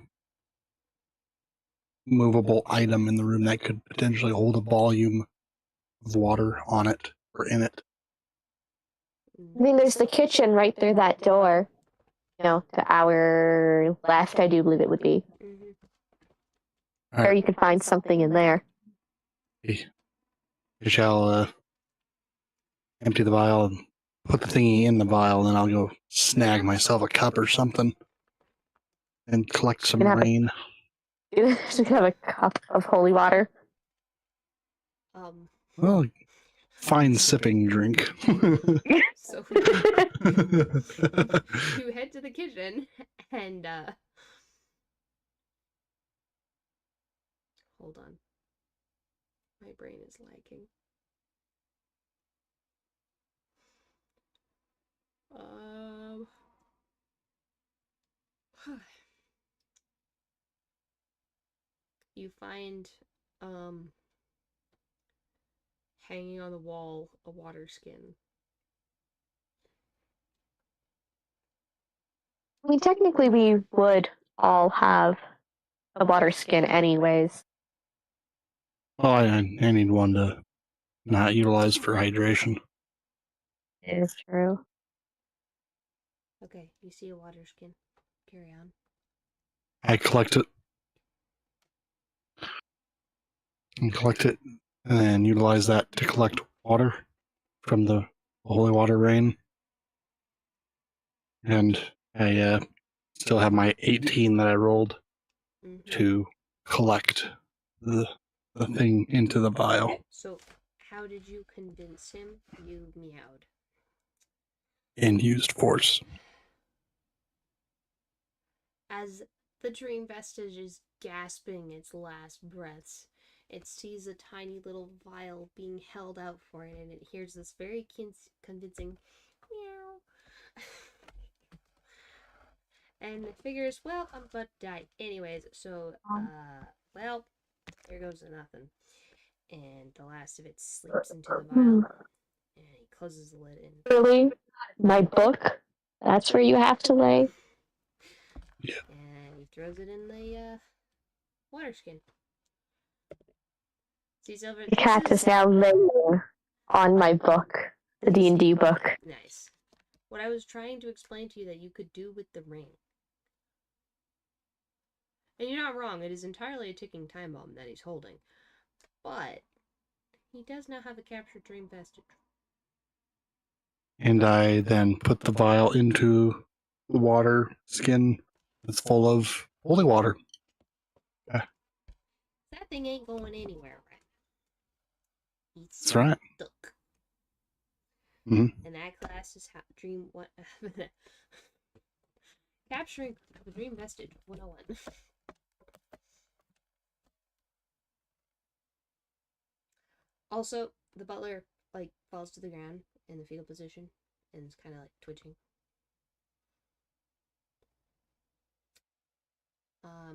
movable item in the room that could potentially hold a volume of water on it or in it? I mean, there's the kitchen right through that door. You know, to our left, I do believe it would be. Mm-hmm. Or you could find something in there. We shall empty the vial and put the thingy in the vial, and then I'll go snag myself a cup or something and collect some rain. You have a cup of holy water. Well, fine sipping drink. So you head to the kitchen and hold on. My brain is lagging. You find hanging on the wall a water skin. I mean, technically, we would all have a water skin anyways. Oh, I need one to not utilize for hydration. It is true. Okay, you see a water skin. Carry on. I collect it. And then utilize that to collect water from the holy water rain. And I still have my 18 that I rolled to collect the thing into the vial. So, how did you convince him? You meowed. And used force. As the dream vestige is gasping its last breaths, it sees a tiny little vial being held out for it, and it hears this very convincing meow. And it figures, well, I'm about to die. Anyways, so, well, here goes to nothing. And the last of it slips into the vial. And he closes the lid in. Really? My book? That's where you have to lay? Yeah. And he throws it in the water skin. See, Silver, the cat is now laying on my book. The D&D book. Nice. What I was trying to explain to you that you could do with the ring. And you're not wrong, it is entirely a ticking time bomb that he's holding. But he does now have a captured dream vestige. And I then put the vial into the water skin that's full of holy water. That thing ain't going anywhere, right? That's right. Stuck. Mm-hmm. And that class is dream what capturing the dream vestige 101. Also, the butler like falls to the ground in the fetal position and is kind of like twitching. I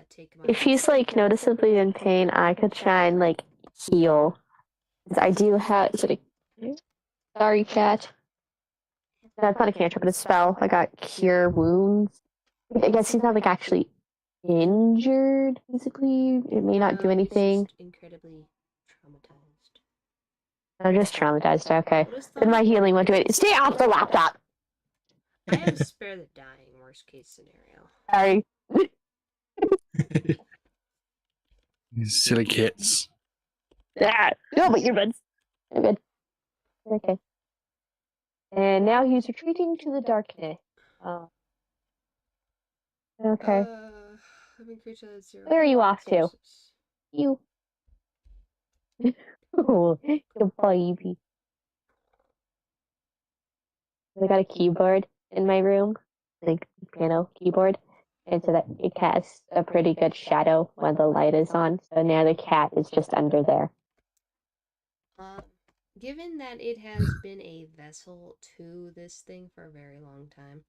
take my. If he's like noticeably in pain, I could try and like heal. I do have. Is it a, sorry, cat. That's not a cantrip, but a spell. I got cure wounds. I guess he's not like actually injured physically. It may not do anything. Just incredibly traumatized. I'm just traumatized. Okay. Then my healing won't do it. Stay off the laptop. I have spare the dying. Worst case scenario. Sorry. These silly kids. Yeah. No, but you're good. I'm good. Okay. And now he's retreating to the darkness. Okay. Where are you off to? You. Oh, you baby. I got a keyboard in my room, like piano keyboard, and so that it casts a pretty good shadow when the light is on. So now the cat is just under there. Given that it has been a vessel to this thing for a very long time,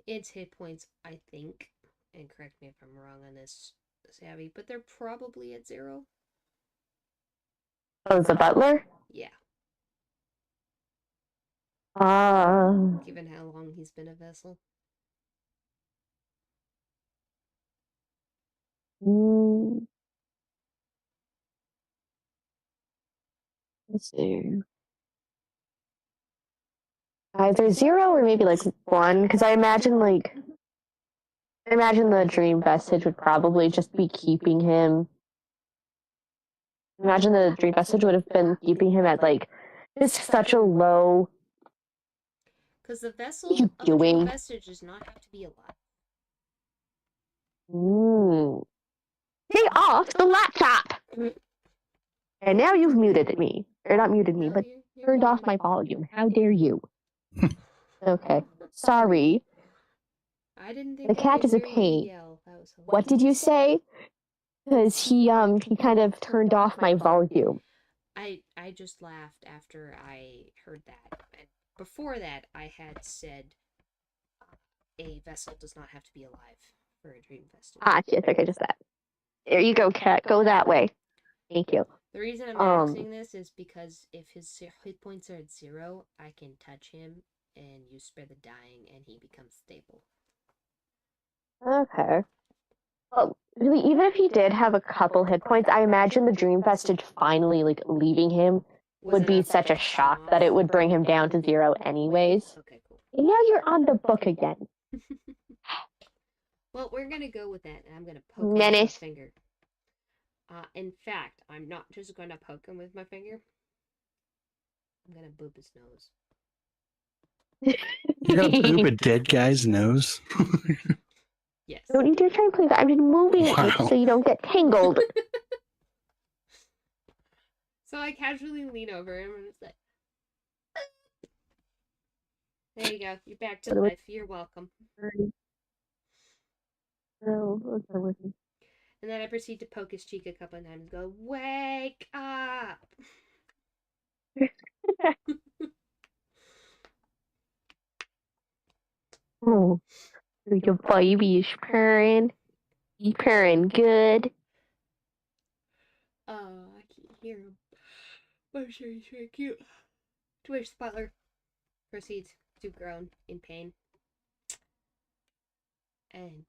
its hit points, I think, and correct me if I'm wrong on this, Savvy, but they're probably at 0. Oh, the butler? Yeah. Given how long he's been a vessel. Let's see. Either 0 or maybe like 1, because I imagine the dream vestige would probably just be keeping him. Imagine the dream vestige would have been keeping him at like just such a low. Because the vessel of the dream vestige does not have to be alive. Stay off the laptop! And now you've muted me. Or not muted me, but turned off my volume. How dare you? Okay. Sorry. I didn't think the cat is a pain. What did you say? Because he kind of turned off my volume. I just laughed after I heard that. And before that, I had said a vessel does not have to be alive for a dream vestige. Yes, okay, just that. There you go, cat. Go that way. Thank you. The reason I'm asking this is because if his hit points are at 0, I can touch him and use spare the dying, and he becomes stable. Okay. Well, really, even if he did have a couple hit points, I imagine the dream vestige finally like leaving him would be such a shock that it would bring him down to 0 anyways. Okay, cool. And now you're on the book again. Well, we're gonna go with that, and I'm gonna poke him with my finger. In fact, I'm not just gonna poke him with my finger. I'm gonna boop his nose. You're gonna boop a dead guy's nose? Yes. Don't you dare try and play that. I'm just moving it so you don't get tangled. So I casually lean over him and say, there you go. You're back to life. You're welcome. And then I proceed to poke his cheek a couple of times and go, wake up! Oh, your baby is purring. He's purring good. Oh, I can't hear him. I'm sure he's very cute. To which the butler proceeds to groan in pain. And,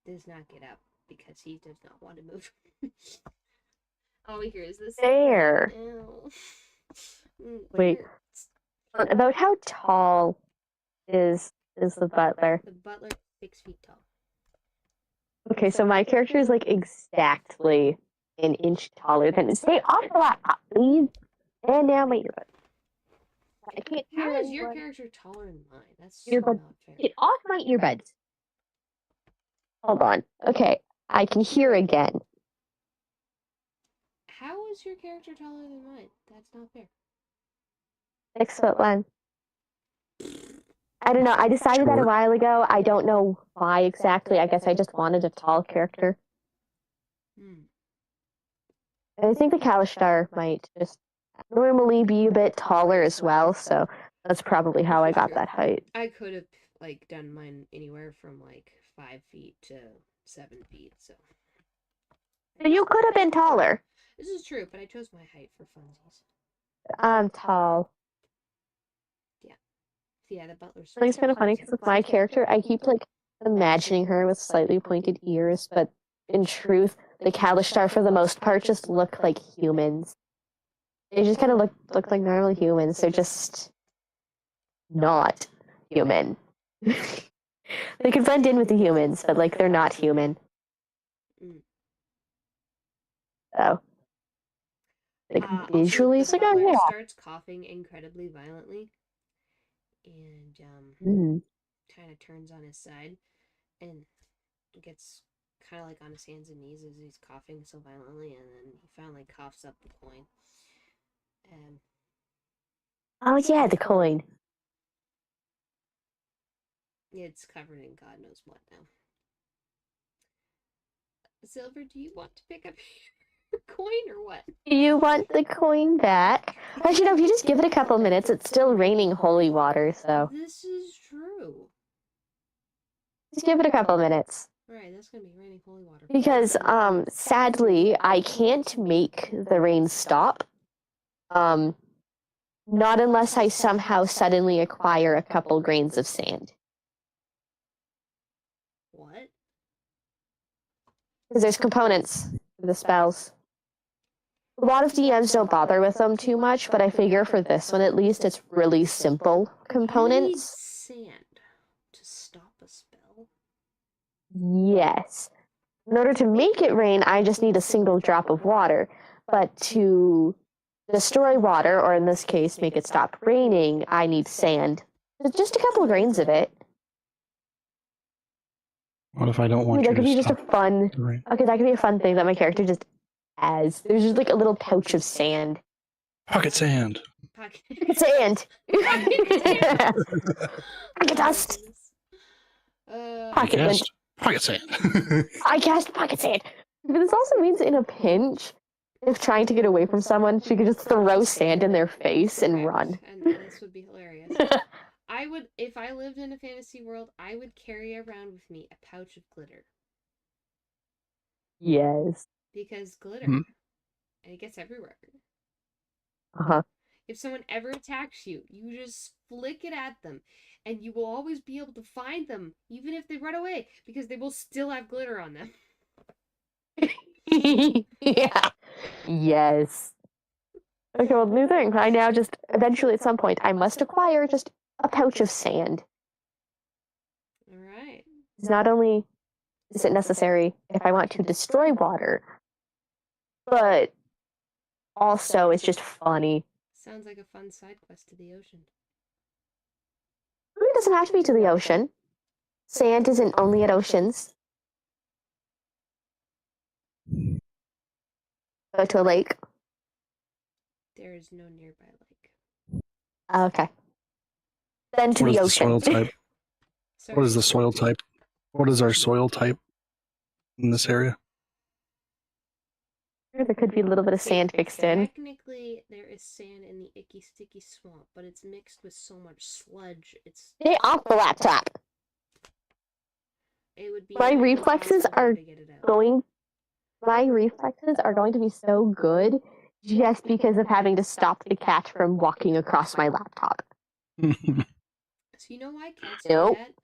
does not get up because he does not want to move. All we hear is this. There. Wait. About how tall is the butler? The butler 6 feet tall. Okay, so my character is like exactly an inch taller than. Stay off the laptop, please. And now my earbud. I can't hear. How is your character taller than mine? That's earbud. not fair. Get off my earbuds. Hold on. Okay, I can hear again. How is your character taller than mine? That's not fair. 6'1". I don't know. I decided that a while ago. I don't know why exactly. I guess I just wanted a tall character. And I think the Kalishtar might just normally be a bit taller as well, so that's probably how I got that height. I could have like done mine anywhere from like 5 feet to 7 feet, so. You could have been taller. This is true, but I chose my height for funsies. I'm tall. Yeah, the butler's. It's kind of funny because with my character, I keep like imagining her with slightly pointed ears, but in truth, the Kalishtar for the most part just look like humans. They just kind of look like normal humans. They're just not human. They can blend in with the humans, but like they're not human. So, like visually, it's like, oh yeah. Starts coughing incredibly violently, and kind of turns on his side, and gets kind of like on his hands and knees as he's coughing so violently, and then he finally coughs up the coin. Oh yeah, the coin. It's covered in God knows what now. Silver, do you want to pick up your coin or what? Do you want the coin back? Actually, no, if you just give it a couple minutes, it's still raining holy water, so. This is true. Just give it a couple minutes. Right, that's gonna be raining holy water. Because, sadly, I can't make the rain stop. Not unless I somehow suddenly acquire a couple grains of sand. What? Because there's components for the spells. A lot of DMs don't bother with them too much, but I figure for this one at least it's really simple components. You need sand to stop a spell? Yes. In order to make it rain, I just need a single drop of water. But to destroy water, or in this case, make it stop raining, I need sand. Just a couple grains of it. What if I don't want you that could to be stop just a fun. Okay, that could be a fun thing that my character just has. There's just like a little pouch of sand. Pocket sand. Pocket sand. Pocket dust. Pocket sand. I cast pocket sand. But this also means in a pinch, if trying to get away from someone, she could just throw sand in their face and run. And this would be hilarious. I would, if I lived in a fantasy world, I would carry around with me a pouch of glitter. Yes. Because glitter, and it gets everywhere. If someone ever attacks you, you just flick it at them, and you will always be able to find them, even if they run away, because they will still have glitter on them. Yeah. Yes. Okay, well, new thing. I now just, eventually at some point, I must acquire just a pouch of sand. Alright. Not only is it necessary if I want to destroy water, but also it's just funny. Sounds like a fun side quest to the ocean. It doesn't have to be to the ocean. Sand isn't only at oceans. Go to a lake. There is no nearby lake. Okay. Then to the ocean. What is the soil type? What is the soil type? What is our soil type in this area? There could be a little bit of sand mixed in. Technically, there is sand in the icky, sticky swamp, but it's mixed with so much sludge. It's. Stay off the laptop. It would be. My reflexes are going to be so good just because of having to stop the cat from walking across my laptop. So you know why cats do that?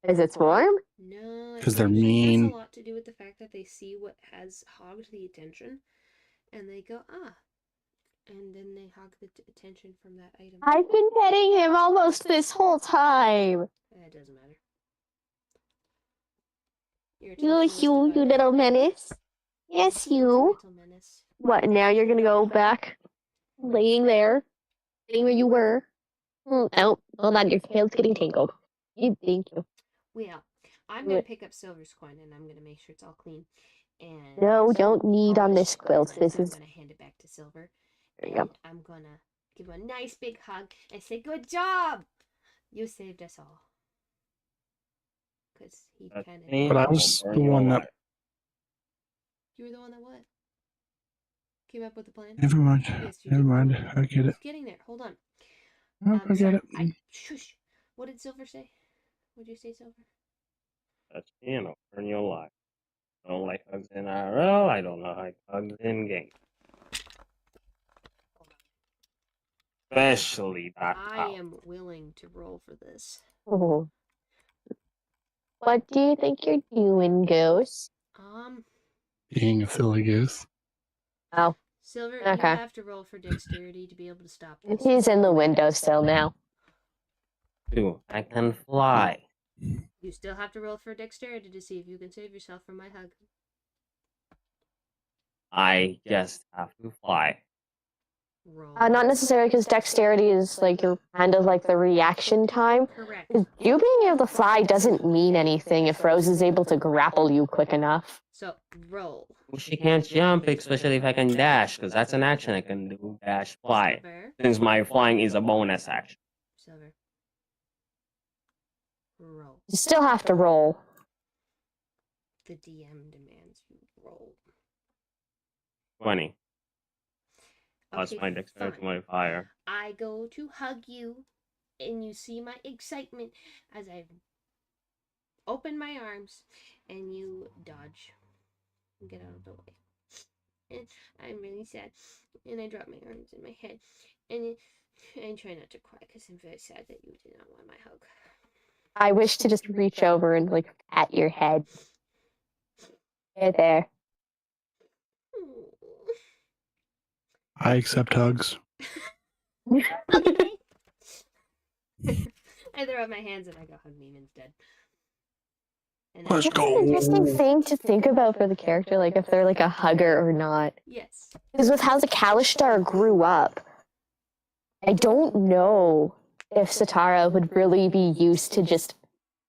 Because it's warm? No, because they're actually mean. has a lot to do with the fact that they see what has hogged the attention, and they go, and then they hog the attention from that item. I've been petting him almost this whole time. It doesn't matter. You little menace. Yes, you. Menace. What, now you're gonna go back laying there? Laying where you were? Oh, hold on, your tail's getting tangled. Thank you. Well, I'm going to pick up Silver's coin, and I'm going to make sure it's all clean. And No, don't need on this quilt. This is... I'm going to hand it back to Silver. There you go. I'm going to give him a nice big hug and say, good job! You saved us all. Because he kind of... But I was the one that... You were the one that what? Came up with the plan? Never mind. Yes, Never mind. I get it. He's getting there. Hold on. Oh, I get it. Shush. What did Silver say? What did you say, Silver? That's earn your life. I don't like hugs in IRL. I don't like hugs in game. Especially that. I am willing to roll for this. Oh. What do you think you're doing, Ghost? Being a silly goose. Oh. Silver, Okay. you have to roll for dexterity to be able to stop this. He's in the window still now. 2. I can fly. You still have to roll for dexterity to see if you can save yourself from my hug. I just have to fly. Roll. Not necessarily, because dexterity is like your kind of like the reaction time. Correct. You being able to fly doesn't mean anything if Rose is able to grapple you quick enough. So, roll. She can't jump, especially if I can dash, because that's an action I can do. Dash, fly. Silver. Since my flying is a bonus action. Silver. Roll. You still have to roll. The DM demands you roll. 20. Plus Okay, my dexterity fine. modifier. I go to hug you, and you see my excitement as I open my arms, and you dodge and get out of the way. And I'm really sad, and I drop my arms in my head, and I try not to cry because I'm very sad that you did not want my hug. I wish to just reach over and like pat your head. Right there. I accept hugs. Okay. I throw up my hands and I go hug Meme instead. And Let's It's go. an interesting thing to think about for the character, like if they're like a hugger or not. Yes. Because with how the Kalishtar grew up, I don't know if Satara would really be used to just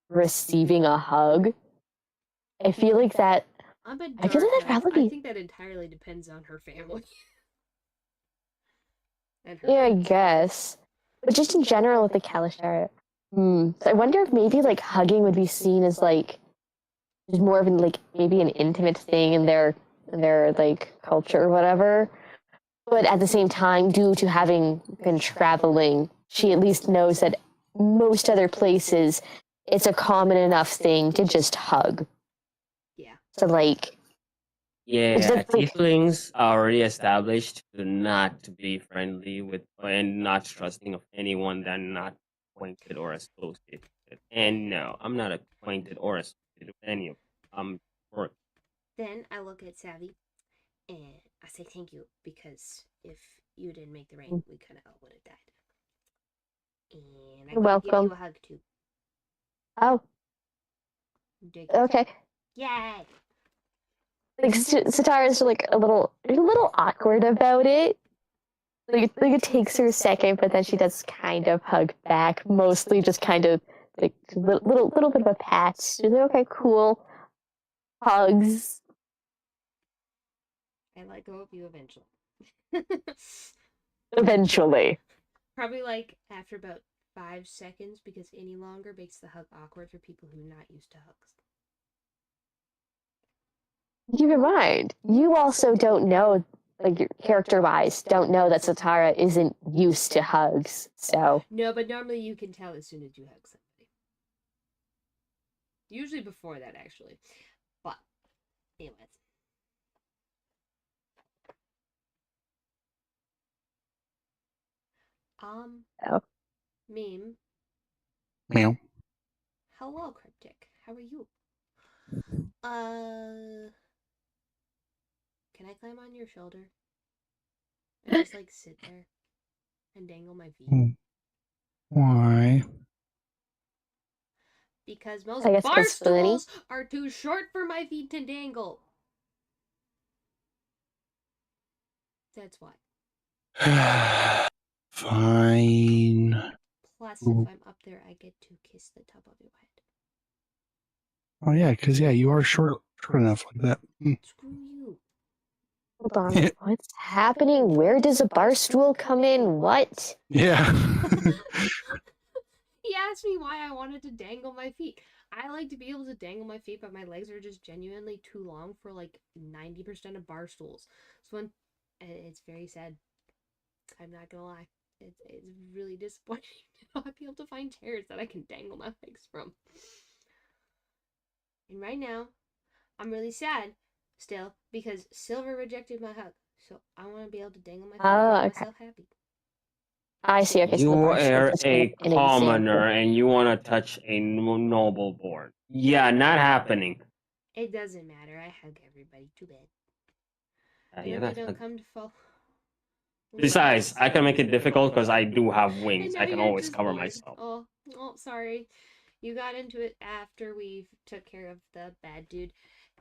receiving a hug. I feel like that... I'm a I feel like dark that'd elf. probably I be... think that entirely depends on her family. And her Yeah, I friends. guess. But just in general with the Kalishtar... So I wonder if maybe like hugging would be seen as like just more of an like maybe an intimate thing in their like culture or whatever. But at the same time, due to having been traveling, she at least knows that most other places it's a common enough thing to just hug. Yeah. So like Yeah, that's like- tieflings are already established to not to be friendly with and not trusting of anyone they're not acquainted or associated with. And no, I'm not acquainted or associated with any of them. Then I look at Savvy and I say thank you because if you didn't make the rain, we kind of all would have died. And I You're go give welcome. you a hug too. Oh, Dig. okay. Yay! Like Satara's like a little awkward about it. Like it takes her a second, but then she does kind of hug back. Mostly just kind of like little bit of a pat. She's like, okay, cool. Hugs. I let go of you eventually. Eventually. Probably like after about 5 seconds because any longer makes the hug awkward for people who are not used to hugs. Keep in mind, you also don't know, like character-wise, don't know that Satara isn't used to hugs. So No, but normally you can tell as soon as you hug somebody. Usually before that, actually. But, anyways. Oh. Meme, Meow. hello, Cryptic. How are you? Can I climb on your shoulder? And just, like, sit there and dangle my feet? Why? Because most I guess bar 'cause funny. stools are too short for my feet to dangle. That's why. Fine. Plus, if I'm up there, I get to kiss the top of your head. Oh yeah, because you are short enough like that. Screw you. Hold on. What's happening? Where does a bar stool come in? What? Yeah. He asked me why I wanted to dangle my feet. I like to be able to dangle my feet, but my legs are just genuinely too long for like 90% of bar stools. So it's very sad. I'm not gonna lie. It's really disappointing to not be able to find chairs that I can dangle my legs from. And right now, I'm really sad still because Silver rejected my hug. So I want to be able to dangle my feet and make myself happy. I see. Okay, You so the bar stool are is a an commoner example. and you want to touch a noble born. Yeah, not happening. It doesn't matter. I hug everybody. Too bad. Yeah, And if they don't come to fall. Besides, I can make it difficult because I do have wings. I can always cover bored. myself. Oh, sorry. You got into it after we took care of the bad dude,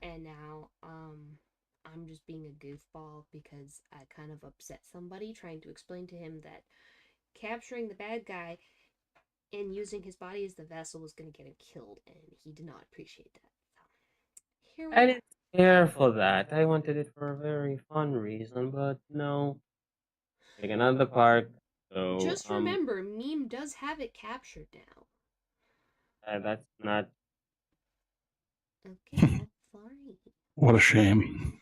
and now I'm just being a goofball because I kind of upset somebody trying to explain to him that capturing the bad guy and using his body as the vessel was going to get him killed, and he did not appreciate that. So, here we I are. didn't care for that. I wanted it for a very fun reason, but no. Taking out the park. So Just remember, Meme does have it captured now. That's not. Okay, that's sorry. What a shame.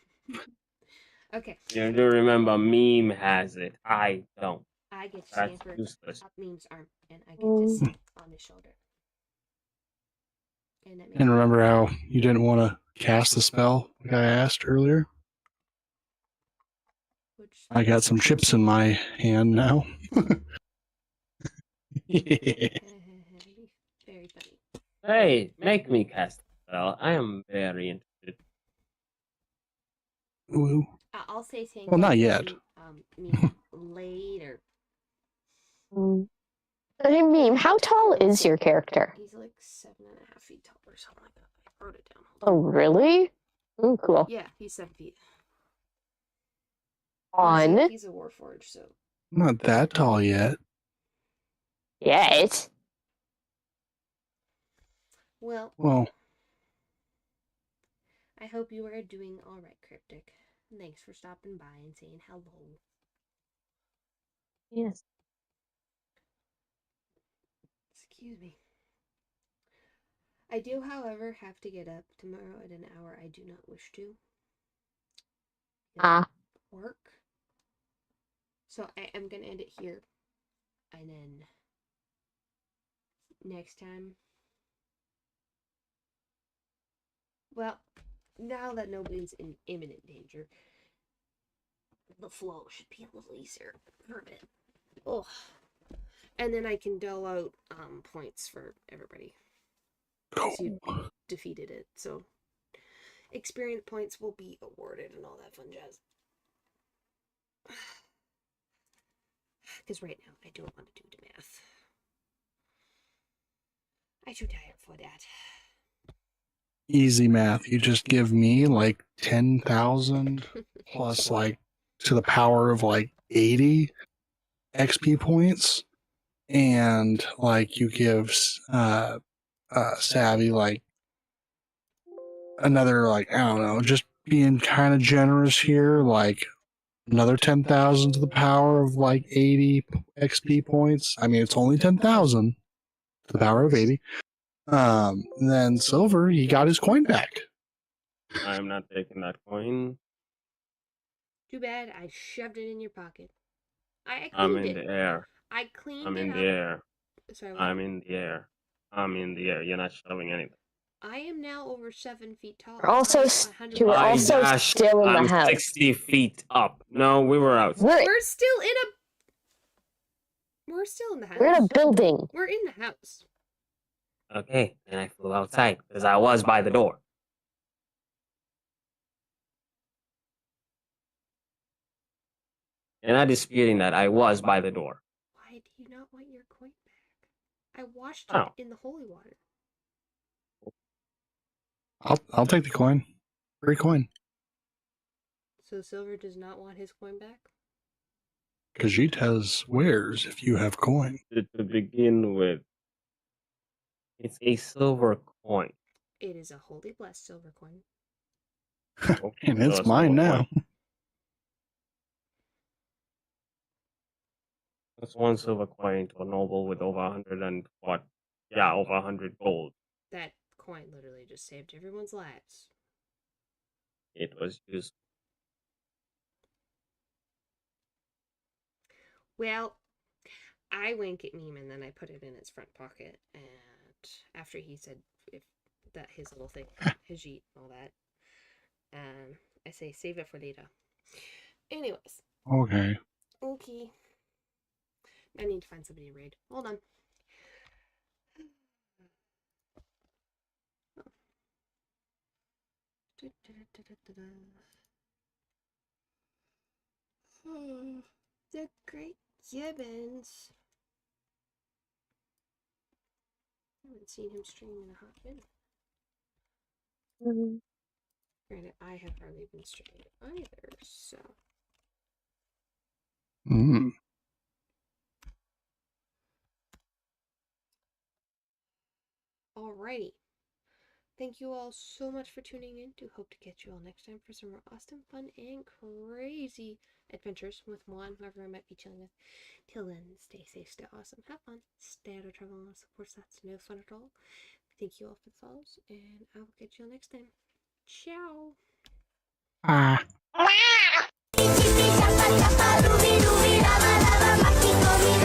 Okay. You do remember, Meme has it. I don't. I get to That's scamper useless. up Meme's arm, and I get to sit on his shoulder. And remember how you didn't want to cast the spell like I asked earlier? I got some chips in my hand now. Very funny. Hey, make me cast a spell. I am very interested. Ooh. I'll say thank well, not yet. Later. Hey, Meme, how tall is your character? He's like 7.5 feet tall or something like that. I wrote it down. Oh, really? Oh, cool. Yeah, he's 7 feet. On. He's a Warforged, so. Not that tall yet. Yet. Well. I hope you are doing all right, Cryptic. Thanks for stopping by and saying hello. Yes. Excuse me. I do, however, have to get up tomorrow at an hour I do not wish to. Work. So I am going to end it here. And then next time. Well, now that nobody's in imminent danger, the flow should be a little easier for a bit. Oh. And then I can dole out points for everybody. Because you defeated it, so experience points will be awarded and all that fun jazz. Because right now I don't want to do the math. I'm too tired for that. Easy math. You just give me like 10,000 plus like to the power of like 80 XP points, and like you give Savvy like another, like, I don't know, just being kind of generous here, like another 10,000 to the power of like 80 XP points. I mean, it's only 10,000 to the power of 80. Then Silver, he got his coin back. I'm not taking that coin. Too bad. I shoved it in your pocket. I'm in the air. I cleaned it up. I'm in the air. Sorry, what? I'm in the air. I'm in the air. You're not shoving anything. I am now over 7 feet tall. You're also still in the house. 60 feet up. No, we were out. We're still in the house. We're in a building. We're in the house. Okay, and I flew outside because I was by the door. And not disputing that I was by the door. Why do you not want your coin back? I washed it in the holy water. I'll take the coin. Free coin. So Silver does not want his coin back? Khajiit has wares if you have coin. To begin with, it's a silver coin. It is a holy blessed silver coin. And it's mine now. Coin. That's one silver coin to a noble with over 100 and what? Yeah, over 100 gold. That coin literally just saved everyone's lives. It was used. Well, I wink at Meme and then I put it in its front pocket. And after he said if that his little thing, his Jeet, all that, I say save it for later. Anyways. Okay. Okay. I need to find somebody to raid. Hold on. The Great Gibbons. I haven't seen him stream in a hot minute. Granted, I have hardly been streaming either, so. Alrighty. Thank you all so much for tuning in. Do hope to catch you all next time for some more awesome, fun, and crazy adventures with Juan, whoever I might be chilling with. Till then, stay safe, stay awesome, have fun, stay out of trouble, and support that's no fun at all. Thank you all for the follows, and I will catch you all next time. Ciao!